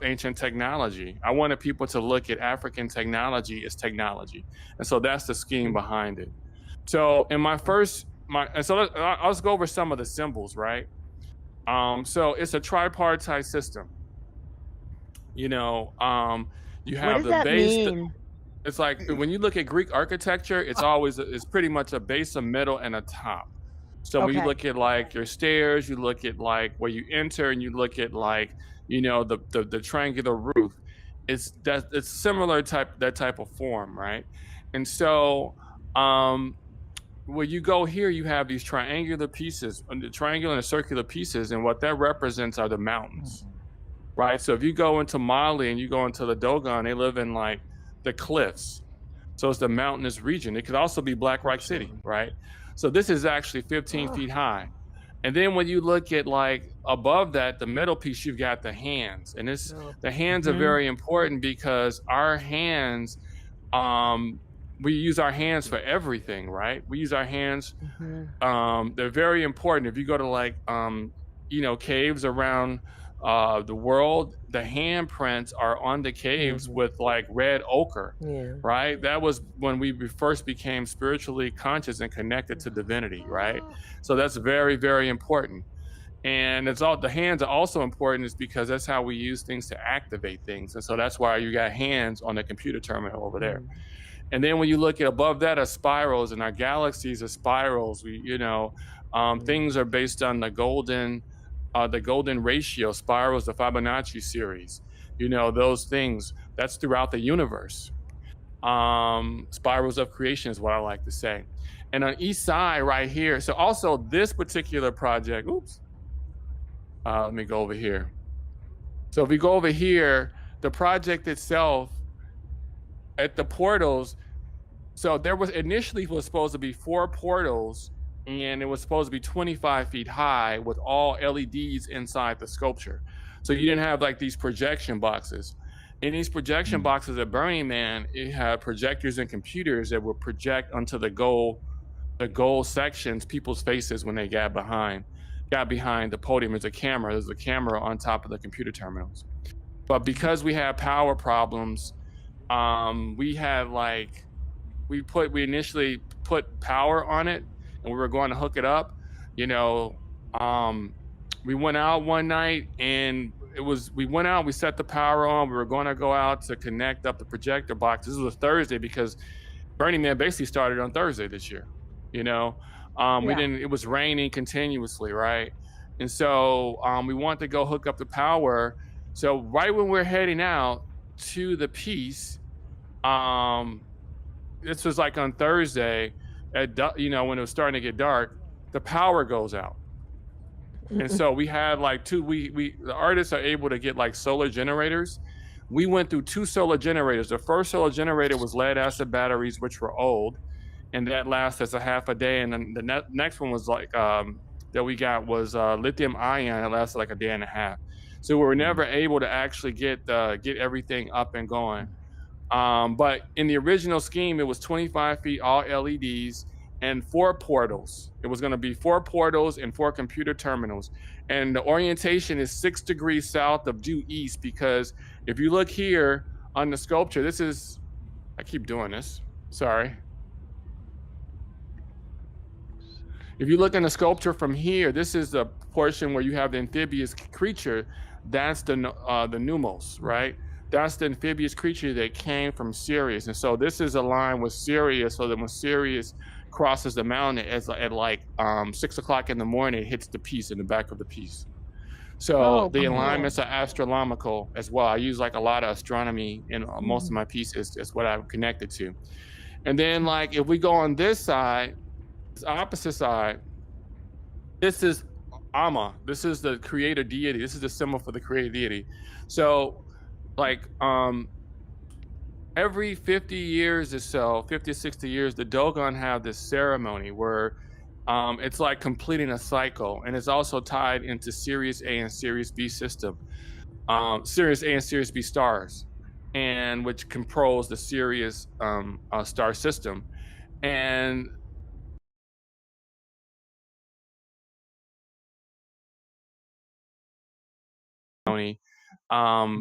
ancient technology? I wanted people to look at African technology as technology. And so that's the scheme behind it. So in let's go over some of the symbols, right? So it's a tripartite system. You have the base. Mean? It's like when you look at Greek architecture, it's pretty much a base, a middle, and a top. So when you look at like your stairs, you look at like where you enter, and you look at like the triangular roof. It's similar that type of form, right? And so when you go here, you have these triangular pieces, the triangular and circular pieces, and what that represents are the mountains. Right. So if you go into Mali and you go into the Dogon, they live in like the cliffs. So it's the mountainous region. It could also be Black Rock City, right? So this is actually 15 feet high. And then when you look at like above that, the middle piece, you've got the hands. And the hands are very important because our hands, we use our hands for everything, right? We use our hands. They're very important. If you go to like, caves around the world, the handprints are on the caves with like red ochre, right? That was when we first became spiritually conscious and connected to divinity, right? So that's very, very important. And the hands are also important is because that's how we use things to activate things. And so that's why you got hands on the computer terminal over there. And then when you look at above that are spirals, and our galaxies are spirals. Things are based on the golden ratio, spirals, the Fibonacci series, those things, that's throughout the universe. Spirals of creation is what I like to say. And on each side right here, so also this particular project, let me go over here. So if we go over here, the project itself at the portals, so there was initially supposed to be 4 portals and it was supposed to be 25 feet high with all LEDs inside the sculpture. So you didn't have like these projection boxes. In these projection boxes at Burning Man, it had projectors and computers that would project onto the goal sections, people's faces when they got behind the podium. There's a camera on top of the computer terminals. But because we had power problems, we had like, we initially put power on it and we were going to hook it up, you know. We went out one night and we set the power on. We were going to go out to connect up the projector box. This was Thursday because Burning Man basically started on Thursday this year, you know. It was raining continuously, right? And so we wanted to go hook up the power. So right when we're heading out to the piece, this was like on Thursday, when it was starting to get dark, the power goes out. And so we had like the artists are able to get like solar generators. We went through 2 solar generators. The first solar generator was lead acid batteries, which were old, and that lasted us a half a day. And then the next one was like, that we got was lithium ion. It lasted like a day and a half. So we were never able to actually get everything up and going. But in the original scheme, it was 25 feet, all LEDs, and 4 portals. It was going to be 4 portals and 4 computer terminals. And the orientation is 6 degrees south of due east, because if you look here on the sculpture, I keep doing this, sorry. If you look in the sculpture from here, this is the portion where you have the amphibious creature. That's the Numos, right? That's the amphibious creature that came from Sirius. And so this is aligned with Sirius, so that when Sirius crosses the mountain at like 6 o'clock in the morning, it hits the piece in the back of the piece. So the alignments are astronomical as well. I use like a lot of astronomy in most of my pieces. That's what I'm connected to. And then like if we go on this side, this opposite side, this is Amma. This is the creator deity. This is the symbol for the creator deity. So like every 50 years or so, 50 or 60 years, the Dogon have this ceremony where it's like completing a cycle, and it's also tied into Sirius A and Sirius B system. Sirius A and Sirius B stars, and which compose the Sirius star system. And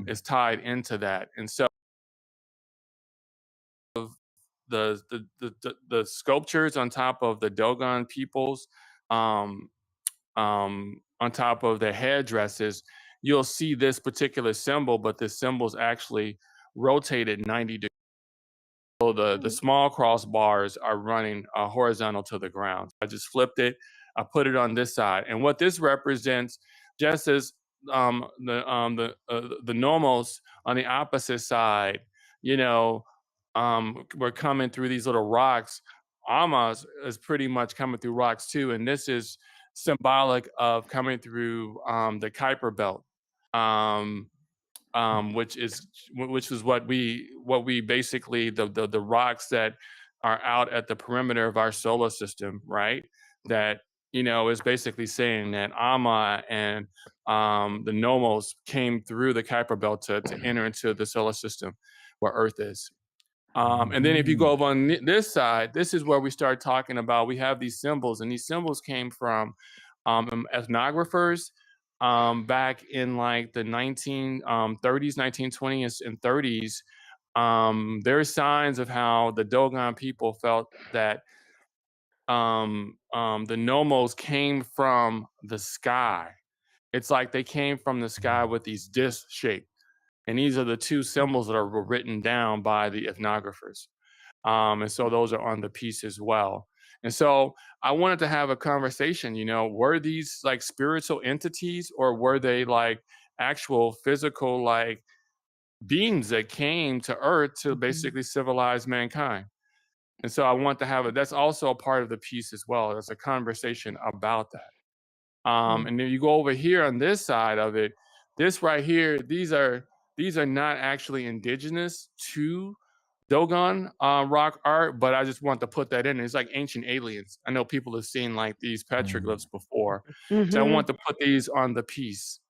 is tied into that. And so the sculptures on top of the Dogon peoples, on top of the headdresses, you'll see this particular symbol, but this symbol's actually rotated 90 degrees. So the small crossbars are running horizontal to the ground. I just flipped it. I put it on this side, and what this represents, just as the nomos on the opposite side, we're coming through these little rocks. Amas is pretty much coming through rocks too, and this is symbolic of coming through the Kuiper belt. Which is what we basically the rocks that are out at the perimeter of our solar system, right? That is basically saying that Amma and the Nomos came through the Kuiper belt to enter into the solar system where Earth is. And then if you go over on this side, this is where we start talking about, we have these symbols, and these symbols came from ethnographers back in like the 1930s, 1920s, and 30s. There are signs of how the Dogon people felt that the Nomos came from the sky. It's like they came from the sky with these disc shape. And these are the 2 symbols that are written down by the ethnographers. And so those are on the piece as well. And so I wanted to have a conversation, were these like spiritual entities, or were they like actual physical like beings that came to Earth to basically civilize mankind? And so I want to have that's also a part of the piece as well. There's a conversation about that. And then you go over here on this side of it, this right here, these are not actually indigenous to Dogon rock art, but I just want to put that in. It's like ancient aliens. I know people have seen like these petroglyphs before. So I want to put these on the piece.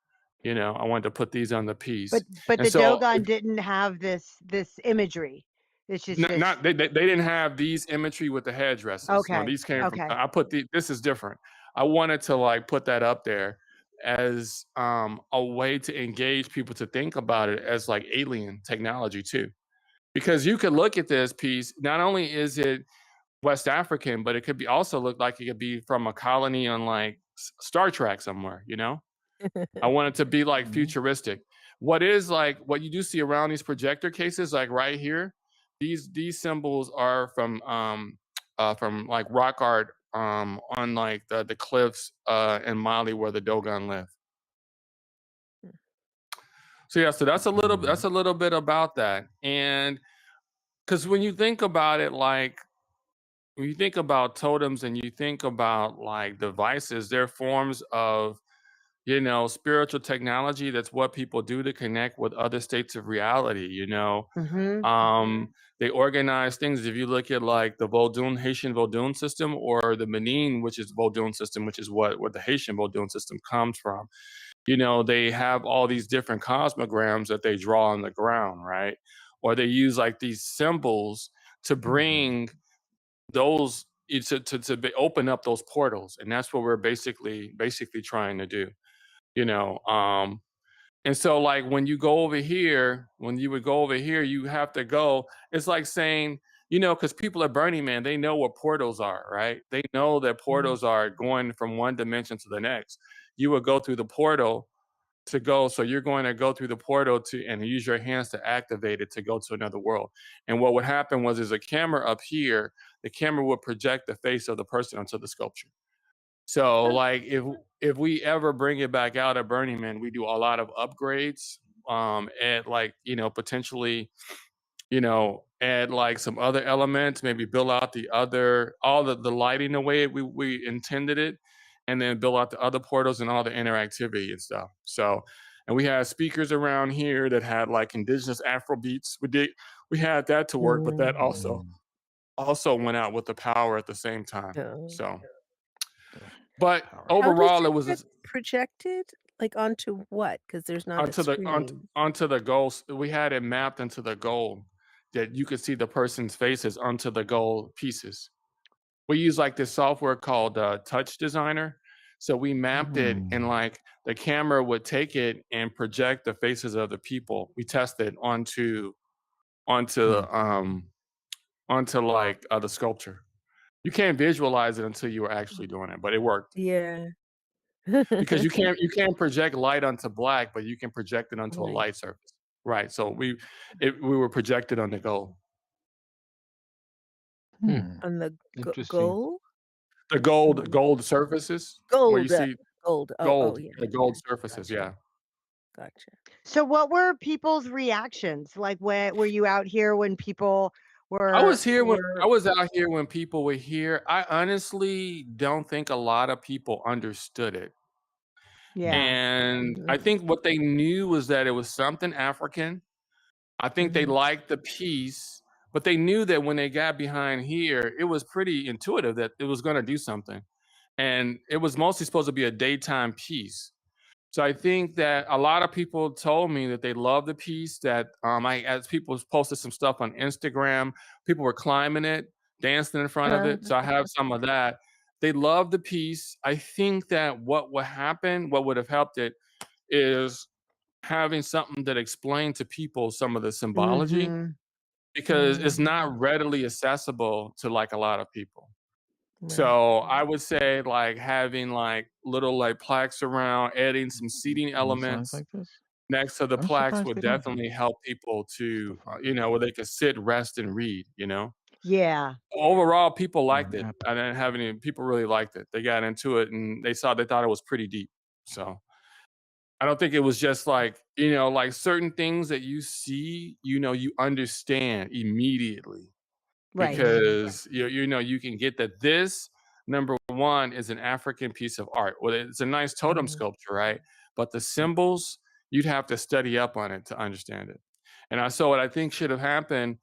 You know, I wanted to put these on the piece. But And the so Dogon didn't have this imagery. It's just not they didn't have these imagery with the headdresses. No, okay. these came from Okay. I put this is different. I wanted to like put that up there as a way to engage people to think about it as like alien technology too. Because you could look at this piece, not only is it West African, but it could be also look like it could be from a colony on like Star Trek somewhere, you know? I want it to be like futuristic. What you do see around these projector cases, like right here, these symbols are from like rock art on like the cliffs in Mali where the Dogon live. So yeah, so that's a little bit about that. And because when you think about it, like when you think about totems and you think about like devices, they're forms of, you know, spiritual technology. That's what people do to connect with other states of reality, you know. They organize things. If you look at like the Vodun, Haitian Vodun system, or the Benin, which is Vodun system, which is what the Haitian Vodun system comes from, you know, they have all these different cosmograms that they draw on the ground, right? Or they use like these symbols to bring those to open up those portals, and that's what we're basically trying to do, you know. And so like when you go over here, you have to go. It's like saying, you know, because people at Burning Man, they know what portals are, right? They know that portals are going from one dimension to the next. You would go through the portal to go. So you're going to go through the portal and use your hands to activate it to go to another world. And what would happen was there's a camera up here. The camera would project the face of the person onto the sculpture. So like if we ever bring it back out at Burning Man, we do a lot of upgrades, and like, you know, potentially, you know, add like some other elements, maybe build out all the lighting the way we intended it, and then build out the other portals and all the interactivity and stuff. So, and we had speakers around here that had like indigenous Afro beats. We had that to work, but that also went out with the power at the same time. So, but overall, it was projected like onto what? Because there's not onto the gold. We had it mapped into the gold, that you could see the person's faces onto the gold pieces. We use like this software called Touch Designer. So we mapped it, and like the camera would take it and project the faces of the people. We tested onto like the sculpture. You can't visualize it until you were actually doing it, but it worked. Yeah. Because you can't project light onto black, but you can project it onto a light surface. Right. So we were projected on the gold. On the gold? The gold surfaces. Gold. Where you see gold. Gold. Yeah. The gold surfaces, Gotcha. yeah. Gotcha. So what were people's reactions? Like, were you out here when people were? I was out here when people were here. I honestly don't think a lot of people understood it. Yeah. And I think what they knew was that it was something African. I think they liked the piece, but they knew that when they got behind here, it was pretty intuitive that it was going to do something. And it was mostly supposed to be a daytime piece. So I think that a lot of people told me that they loved the piece, that as people posted some stuff on Instagram, people were climbing it, dancing in front of it. So I have some of that. They loved the piece. I think that what would have helped it, is having something that explained to people some of the symbology, because it's not readily accessible to like a lot of people. So I would say like having like little like plaques around, adding some seating elements next to the plaques would definitely help people to, you know, where they could sit, rest, and read, you know? Yeah. Overall, people liked it. I didn't have any, people really liked it. They got into it and they thought it was pretty deep. So I don't think it was just like, you know, like certain things that you see, you know, you understand immediately. Right. Because you know, you can get that this, number one, is an African piece of art. Well, it's a nice totem sculpture, right? But the symbols, you'd have to study up on it to understand it. And so what I think should have happened,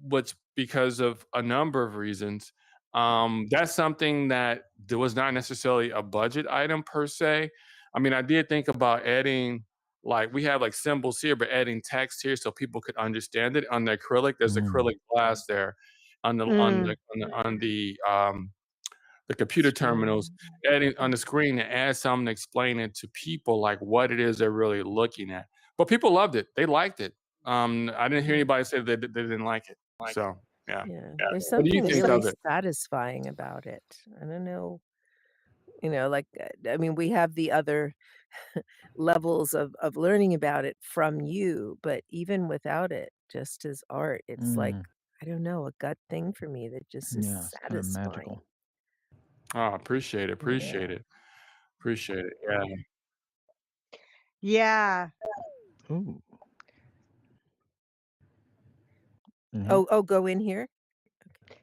which because of a number of reasons. That's something that there was not necessarily a budget item per se. I mean, I did think about adding, like we have like symbols here, but adding text here so people could understand it on the acrylic. There's acrylic glass there on the computer terminals, adding on the screen to add something to explain it to people, like what it is they're really looking at. But people loved it. They liked it. I didn't hear anybody say they didn't like it. So yeah. There's What do you something think really of it? satisfying about it. I don't know. Like, I mean, we have the other levels of learning about it from you, but even without it, just as art, it's like, I don't know, a gut thing for me that just is Yeah, it's kind of satisfying. magical. Oh, appreciate it. Yeah. Yeah. Ooh. Oh, go in here?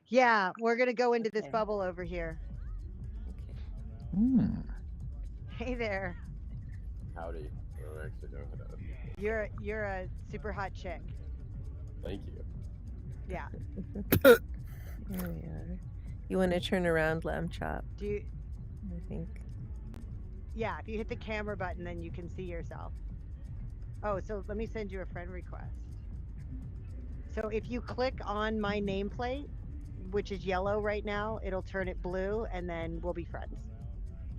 Yeah, we're going to go into this bubble over here. Hey there. Howdy. I don't actually know how to. You're a super hot chick. Thank you. Yeah. There we are. You want to turn around, Lamb Chop? Do you? I think. Yeah, if you hit the camera button, then you can see yourself. Oh, so let me send you a friend request. So if you click on my nameplate, which is yellow right now, it'll turn it blue, and then we'll be friends.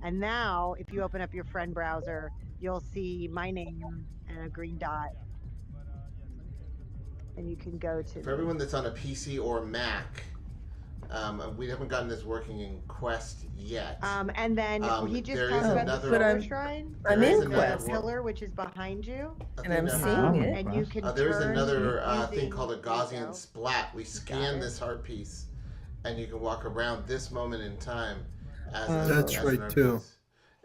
And now, if you open up your friend browser, you'll see my name and a green dot. And you can go to... For everyone that's on a PC or Mac, we haven't gotten this working in Quest yet. And then he just talked about the Solar Shrine. I'm in Quest. Pillar, which is behind you. And I'm seeing it. And you can there's turn another thing called a Gaussian splat. We scan this art piece, and you can walk around this moment in time as that's right an too. Piece.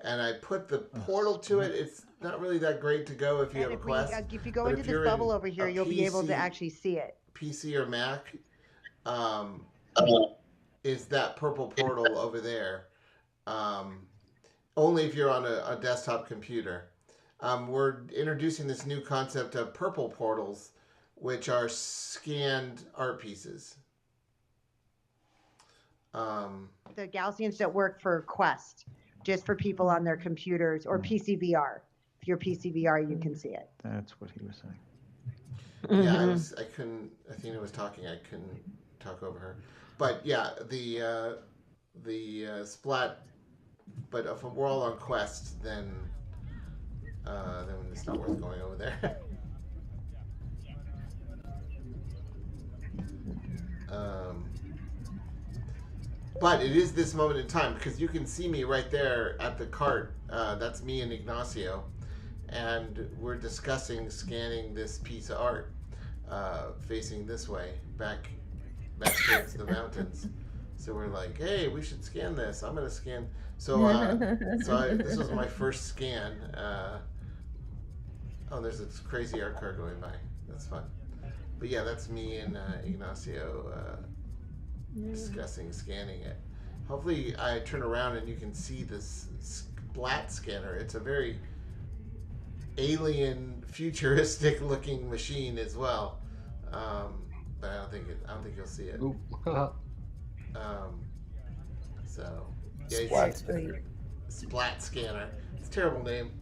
And I put the portal to it. It's not really that great to go if you have a Quest. If you go into this bubble over here, you'll be able to actually see it. PC or Mac, is that purple portal over there. Only if you're on a desktop computer. We're introducing this new concept of purple portals, which are scanned art pieces. The Gaussians don't work for Quest, just for people on their computers or PCVR. If you're PCVR, you can see it. That's what he was saying. Yeah, I couldn't. Athena was talking. I couldn't talk over her. But yeah, the splat. But if we're all on Quest, then it's not worth going over there. But it is this moment in time because you can see me right there at the cart. That's me and Ignacio. And we're discussing scanning this piece of art facing this way, back towards the mountains. So we're like, hey, we should scan this. I'm going to scan. So this was my first scan. Oh, there's this crazy art car going by. That's fun. But yeah, that's me and Ignacio discussing scanning it. Hopefully I turn around and you can see this splat scanner. It's a very alien, futuristic looking machine as well. But I don't think you'll see it. So yeah, splat scanner. It's a terrible name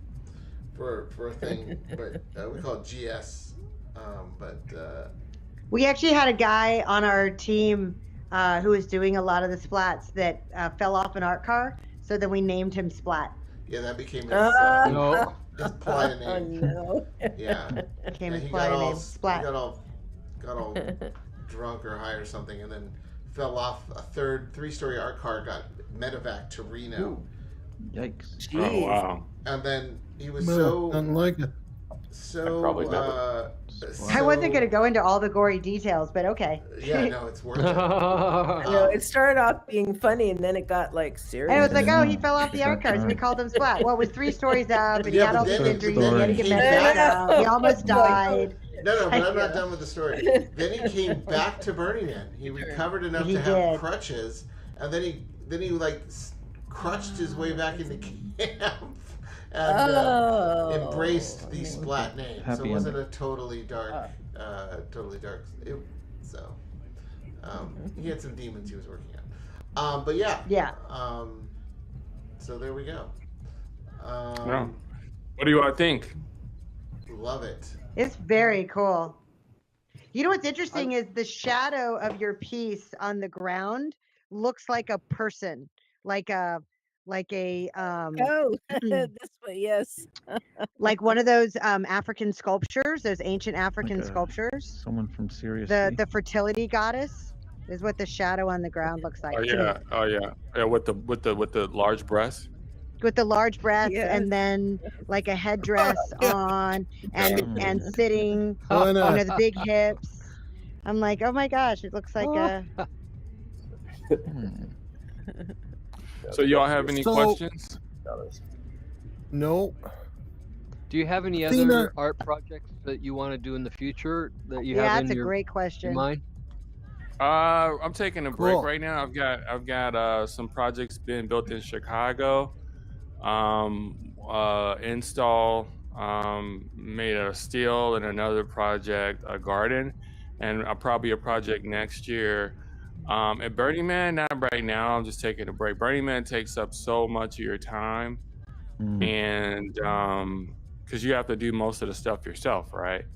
for a thing, but we call it GS. We actually had a guy on our team who was doing a lot of the splats that fell off an art car, so then we named him Splat. Yeah, that became his playa name. Oh, no. Yeah, became his playa name. Splat. He got all drunk or high or something, and then fell off a three-story art car, got medevac to Reno. Ooh. Yikes! Jeez. Oh wow! And then he was unlike it. I wasn't going to go into all the gory details, but okay. Yeah, no, it's worth it. It started off being funny, and then it got like serious. And it was like, oh, he fell off the art car, so we called him Splat. Well, it was 3 stories up, and he had all these injuries, and he had to get medevac out. He almost died. No, but I'm not done with the story. Then he came back to Burning Man. He recovered enough to have crutches, and then he like crutched his way back into camp. And embraced the Splat name. So it wasn't a totally dark. So he had some demons he was working on. But yeah. Yeah. So there we go. What do you all think? Love it. It's very cool. You know what's interesting is the shadow of your piece on the ground looks like a person, like a Oh, this way, yes. like one of those African sculptures, those ancient African sculptures. Someone from Sirius. The fertility goddess is what the shadow on the ground looks like to me. Oh yeah. With the large breasts. With the large breasts and then like a headdress on and sitting, the big hips. I'm like, oh my gosh, it looks like a. So y'all have any questions? No. Do you have any other art projects that you want to do in the future that you have in that's a great question. Mind? I'm taking a break right now. I've got some projects being built in Chicago. Install made a steel and another project, a garden, and probably a project next year. At Burning Man, not right now. I'm just taking a break. Burning Man takes up so much of your time, and because you have to do most of the stuff yourself, right?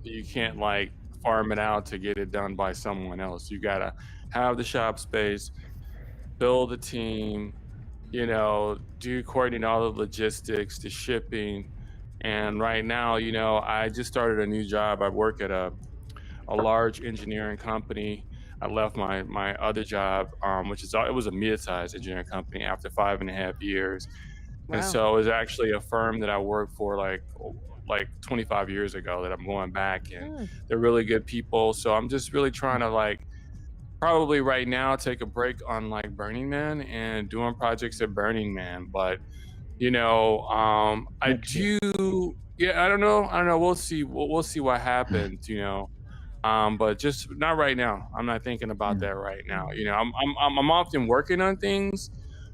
You can't like farm it out to get it done by someone else. You gotta have the shop space, build a team, coordinate all the logistics, the shipping. And right now, I just started a new job. I work at a large engineering company. I left my other job, it was a mid-sized engineering company after 5.5 years. Wow. And so it was actually a firm that I worked for like 25 years ago that I'm going back, and they're really good people. So I'm just really trying to probably right now take a break on Burning Man and doing projects at Burning Man. But I don't know. We'll see. We'll see what happens. But just not right now. I'm not thinking about that right now. I'm often working on things.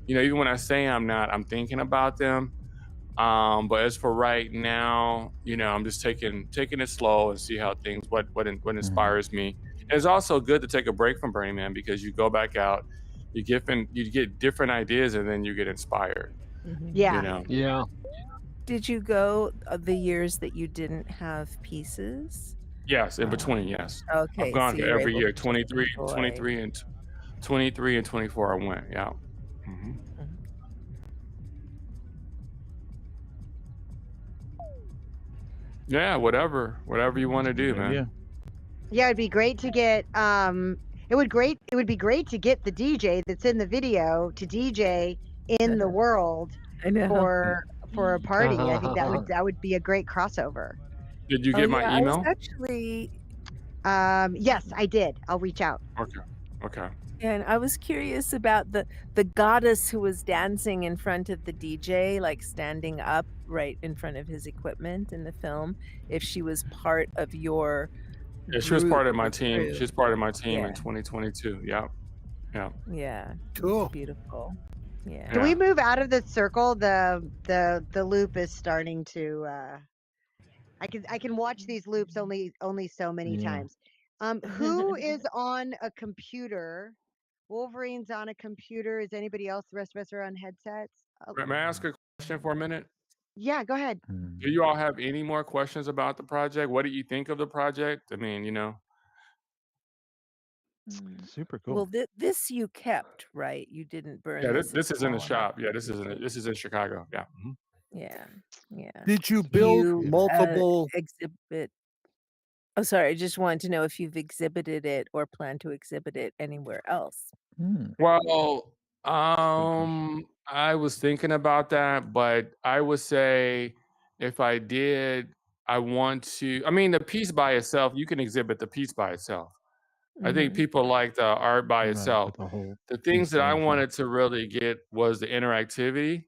Even when I say I'm not, I'm thinking about them. But as for right now, I'm just taking it slow and see how things what inspires me. And it's also good to take a break from Burning Man because you go back out, you get different ideas, and then you get inspired. Yeah. Yeah. Did you go the years that you didn't have pieces? Yes, in between, yes. Okay. I've gone every year, 23 and 24 I went, yeah. Yeah, whatever you want to do, man. Yeah, it'd be great to get it would be great to get the DJ that's in the video to DJ in the world for a party. I think that would be a great crossover. Did you get my email? Actually, yes, I did. I'll reach out. Okay. And I was curious about the goddess who was dancing in front of the DJ, like standing up right in front of his equipment in the film. If she was part of your she was part of my team. She's part of my team in 2022. Yeah. Yeah. Cool. Beautiful. Yeah. Can we move out of the circle? The loop is starting to I can watch these loops only so many times. Who is on a computer? Wolverine's on a computer. Is anybody else? The rest of us are on headsets. May I ask a question for a minute? Yeah, go ahead. Do you all have any more questions about the project? What do you think of the project? I mean, Super cool. Well, this you kept, right? You didn't burn. Yeah, this is in the shop. Yeah, this is in Chicago. Yeah. Yeah. Did you build multiple exhibit? Oh, sorry. I just wanted to know if you've exhibited it or plan to exhibit it anywhere else. Well, I was thinking about that, but I would say if I did, I want to. I mean, the piece by itself, you can exhibit the piece by itself. I think people like the art by itself. The things that I wanted to really get was the interactivity,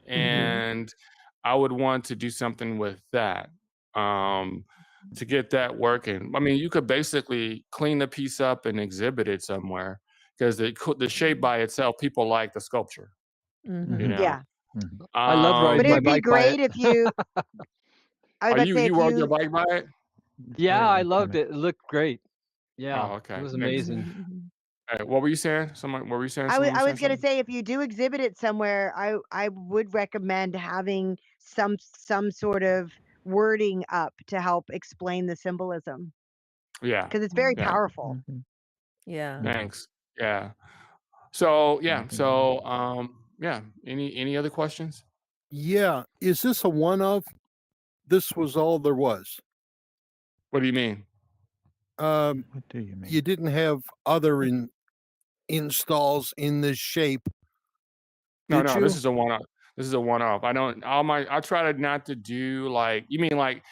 and I would want to do something with that to get that working. I mean, you could basically clean the piece up and exhibit it somewhere because the shape by itself, people like the sculpture. Yeah. I love riding but my it'd be bike great if you. You rode your bike by it? Yeah, I loved it. It looked great. Oh, Yeah, okay. it was Thanks. amazing. What were you saying? What were you saying? I Someone was saying was gonna something? say if you do exhibit it somewhere, I would recommend having some sort of wording up to help explain the symbolism Yeah. because it's very Yeah. powerful. Yeah. Thanks. Yeah. So yeah. So yeah. Any other questions? Yeah. Is this a one-off? This was all there was. What do you mean? What do you mean? You didn't have other installs in this shape. No, Did no. you? This is a one-off. This is a one-off. I try to not to do like. You mean like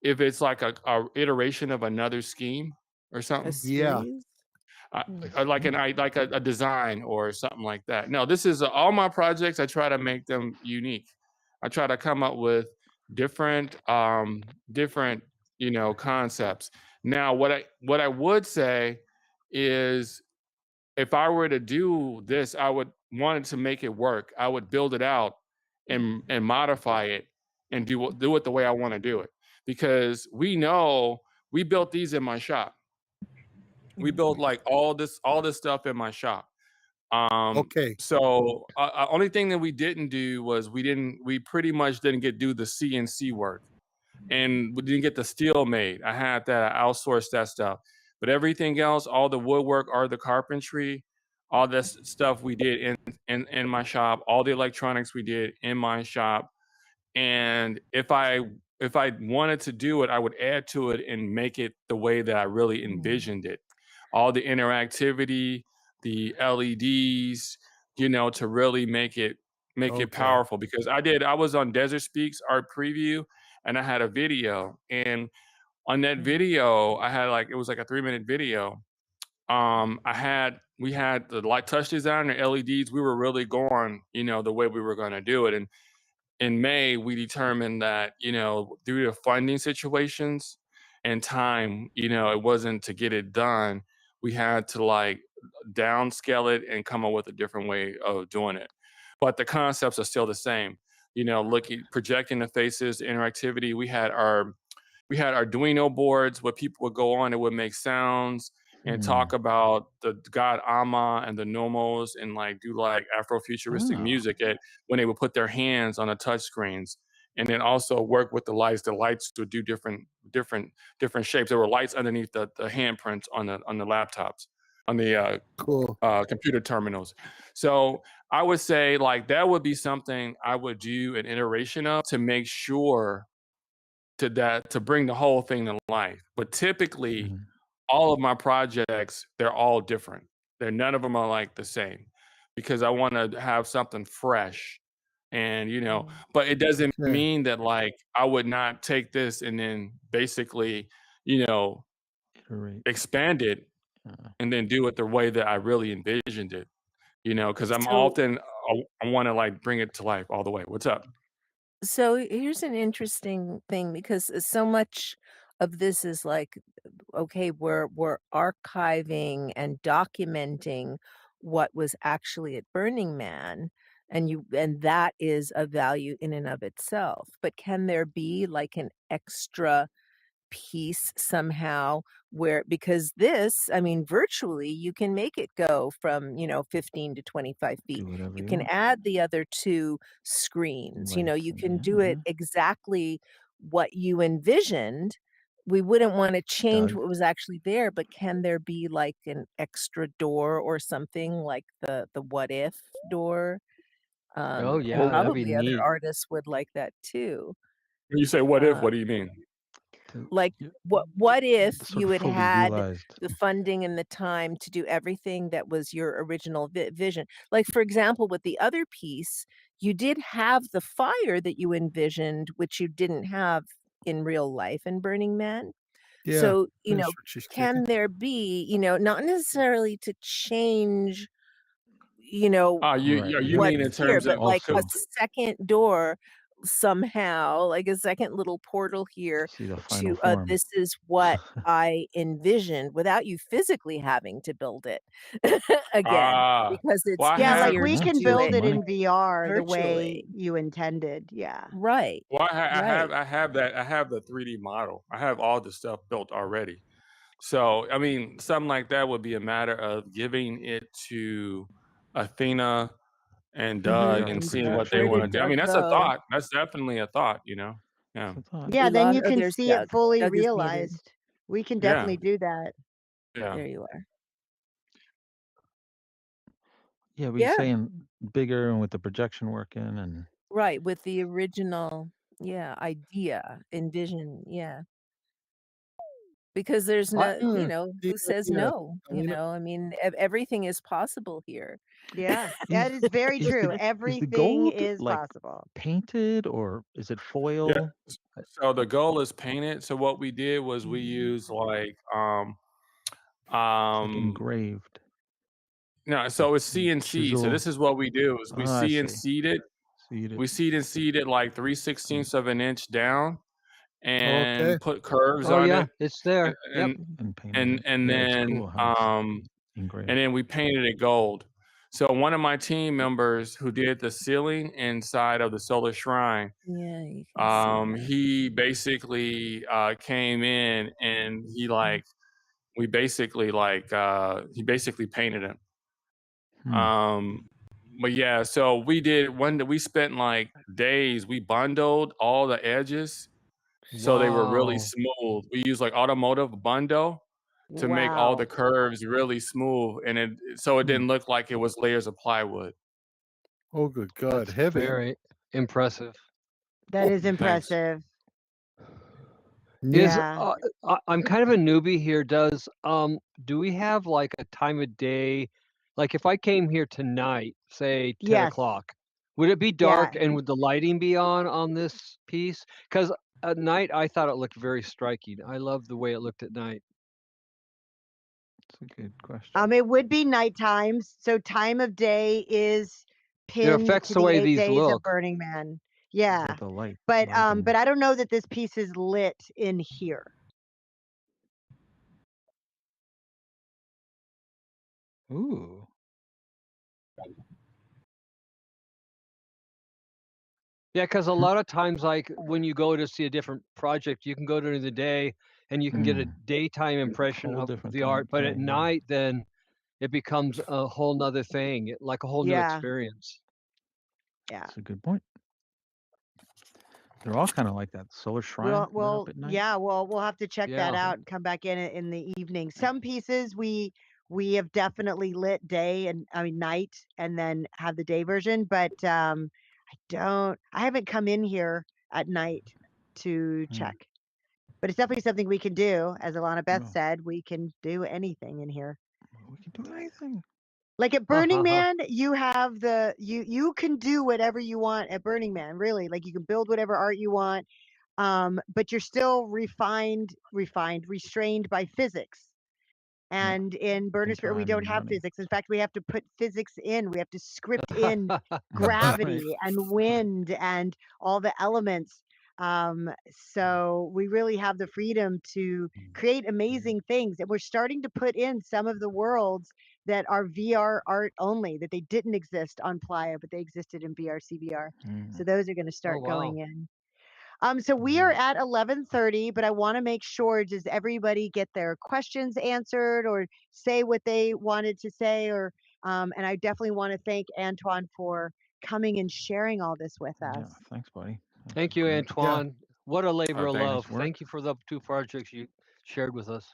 if it's like a iteration of another scheme or A something? Yeah. series? Like a design or something like that. No, this is all my projects. I try to make them unique. I try to come up with different concepts. Now, what I would say is if I were to do this, I would want it to make it work. I would build it out and modify it and do it the way I want to do it. Because we built these in my shop. We built like all this stuff in my shop. Okay. So only thing that we didn't do was we pretty much didn't do the CNC work, and we didn't get the steel made. I had that, I outsourced that stuff, but everything else, all the woodwork, all the carpentry, all this stuff we did in my shop. All the electronics we did in my shop. And if I wanted to do it, I would add to it and make it the way that I really envisioned it. All the interactivity, the LEDs, to really make it powerful. Because I was on Desert Speaks Art Preview, and I had a video, and on that video, I had it was like a 3-minute video. We had the light touch design and LEDs. We were really going, the way we were going to do it. And in May, we determined that, due to funding situations and time, it wasn't to get it done. We had to downscale it and come up with a different way of doing it. But the concepts are still the same. Projecting the faces, interactivity. We had Arduino boards where people would go on and would make sounds and talk about the god Amma and the Nomos and do Afrofuturistic music when they would put their hands on the touch screens, and then also work with the lights. The lights would do different shapes. There were lights underneath the handprints on the laptops, on the cool computer terminals. So I would say that would be something I would do an iteration of to make sure to bring the whole thing to life. But typically, all of my projects, they're all different. None of them are the same, because I want to have something fresh. And but it doesn't mean that I would not take this and then basically expand it and then do it the way that I really envisioned it. Because I'm often I want to bring it to life all the way. What's up? So here's an interesting thing, because so much of this is okay, we're archiving and documenting what was actually at Burning Man, and that is a value in and of itself. But can there be an extra piece somehow because virtually you can make it go from 15 to 25 feet. You can add the other two screens. You can do it exactly what you envisioned. We wouldn't want to change what was actually there, but can there be an extra door or something like the what if door? Oh And yeah, that'd be probably other neat. artists would like that too. When you say what if, what do you mean? What if Sort you of had fully had realized. the funding and the time to do everything that was your original vision? For example, with the other piece, you did have the fire that you envisioned, which you didn't have in real life in Burning Man. Yeah. So, That's what she's can kicking. there be, not necessarily to change, You what's mean in here, terms but of a second door, somehow, like a second little portal here See the final to form. this is what I envisioned without you physically having to build it again, because it's Yeah, like easier we to can do build it it in VR the way virtually. you intended. Yeah. Right. Well, Right. I have that. I have the 3D model. I have all the stuff built already. So, I mean, something like that would be a matter of giving it to Athena and Doug and seeing what they Where want to did do. I Doug mean, that's a go? thought. That's definitely a thought, you know? Yeah. Yeah, We then lost you can there's see it Doug. fully Doug is muted. realized. We can Yeah. definitely do that. Yeah. There you are. Yeah, we Yeah. saying bigger and with the projection working and Right, with the original, idea, envision, because there's no, who says no? I mean, everything is possible here. Yeah, that is very is true. the Everything gold is like possible. painted or is it Yeah. foil? So the goal is painted. So what we did was we used like It's like engraved. no, so it's CNC. So Chisel. this is what we do is we I see. CNC'd it. We seed and seed it like 3/16 of an inch down and Okay. put curves Oh on yeah, it. it's there. Yep. And yeah, it's then cool how it's engraved. and then we painted it gold. So one of my team members who did the ceiling inside of the solar shrine, Yeah, you can see he basically came in and he basically painted it. But yeah, so we spent like days, we bundled all the edges so they were really Wow. smooth. We used like automotive bundo to make all the Wow. curves really smooth and it didn't look like it was layers of plywood. Oh, good God, That's heavy. very impressive. That is Thanks. impressive. Is Yeah. I'm kind of a newbie here. Do we have like a time of day? Like if I came here tonight, say 10 Yes. o'clock, would it be Yeah. dark and would the lighting be on this piece? Because at night I thought it looked very striking. I love the way it looked at night. That's a good question. It would be night times, so time of day is It pinned affects to the the way 8 these days of look. Burning Man. Yeah. With the light. But I don't know that this piece is lit in here. Ooh. Yeah, because a lot of times, like when you go to see a different project, you can go during the day and you can get a daytime impression Whole of different the time. art, but Yeah, at yeah. night, then it becomes a whole nother thing, like a whole new Yeah. experience. Yeah. That's a good point. They're all kind of like that. Solar shrine lit up at night. Yeah, well, we'll have to check that Yeah. out and come back in the evening. Some pieces we have definitely lit day and night and then have the day version, but I haven't come in here at night to check. But it's definitely something we can do. As Alana Beth said, we can do anything in here. We can do anything. Like at Burning Man, you have you can do whatever you want at Burning Man, really. Like you can build whatever art you want. But you're still restrained by physics. And in BurnerSphere, we don't have physics. In fact, we have to put physics in. We have to script in gravity and wind and all the elements. So we really have the freedom to create amazing things. And we're starting to put in some of the worlds that are VR art only, that they didn't exist on Playa, but they existed in BRCBR. So those are going to start going in. So we are at 11:30, but I want to make sure, does everybody get their questions answered or say what they wanted to say? Or and I definitely want to thank Antwane for coming and sharing all this with us. Yeah, thanks, buddy. Thank you, Antwane. What a labor of love. Thanks. Thank you for the 2 projects you shared with us.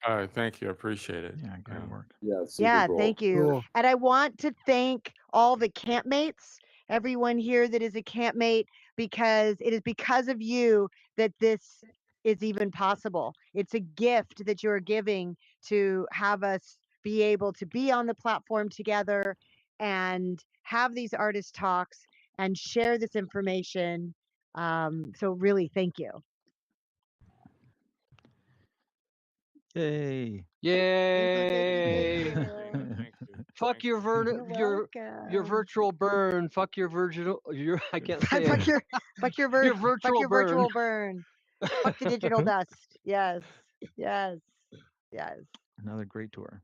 All right, thank you. I appreciate it. Yeah, great work. Yeah, Yeah, cool. thank you. Cool. And I want to thank all the campmates, everyone here that is a campmate, because it is because of you that this is even possible. It's a gift that you're giving to have us be able to be on the platform together and have these artist talks and share this information. So really, thank you. Yay. Yay. Thank you. Fuck your your virtual burn. Fuck your virtual. I can't say it. Fuck your virtual burn. Virtual burn. Fuck the digital dust. Yes. Yes. Yes. Another great tour.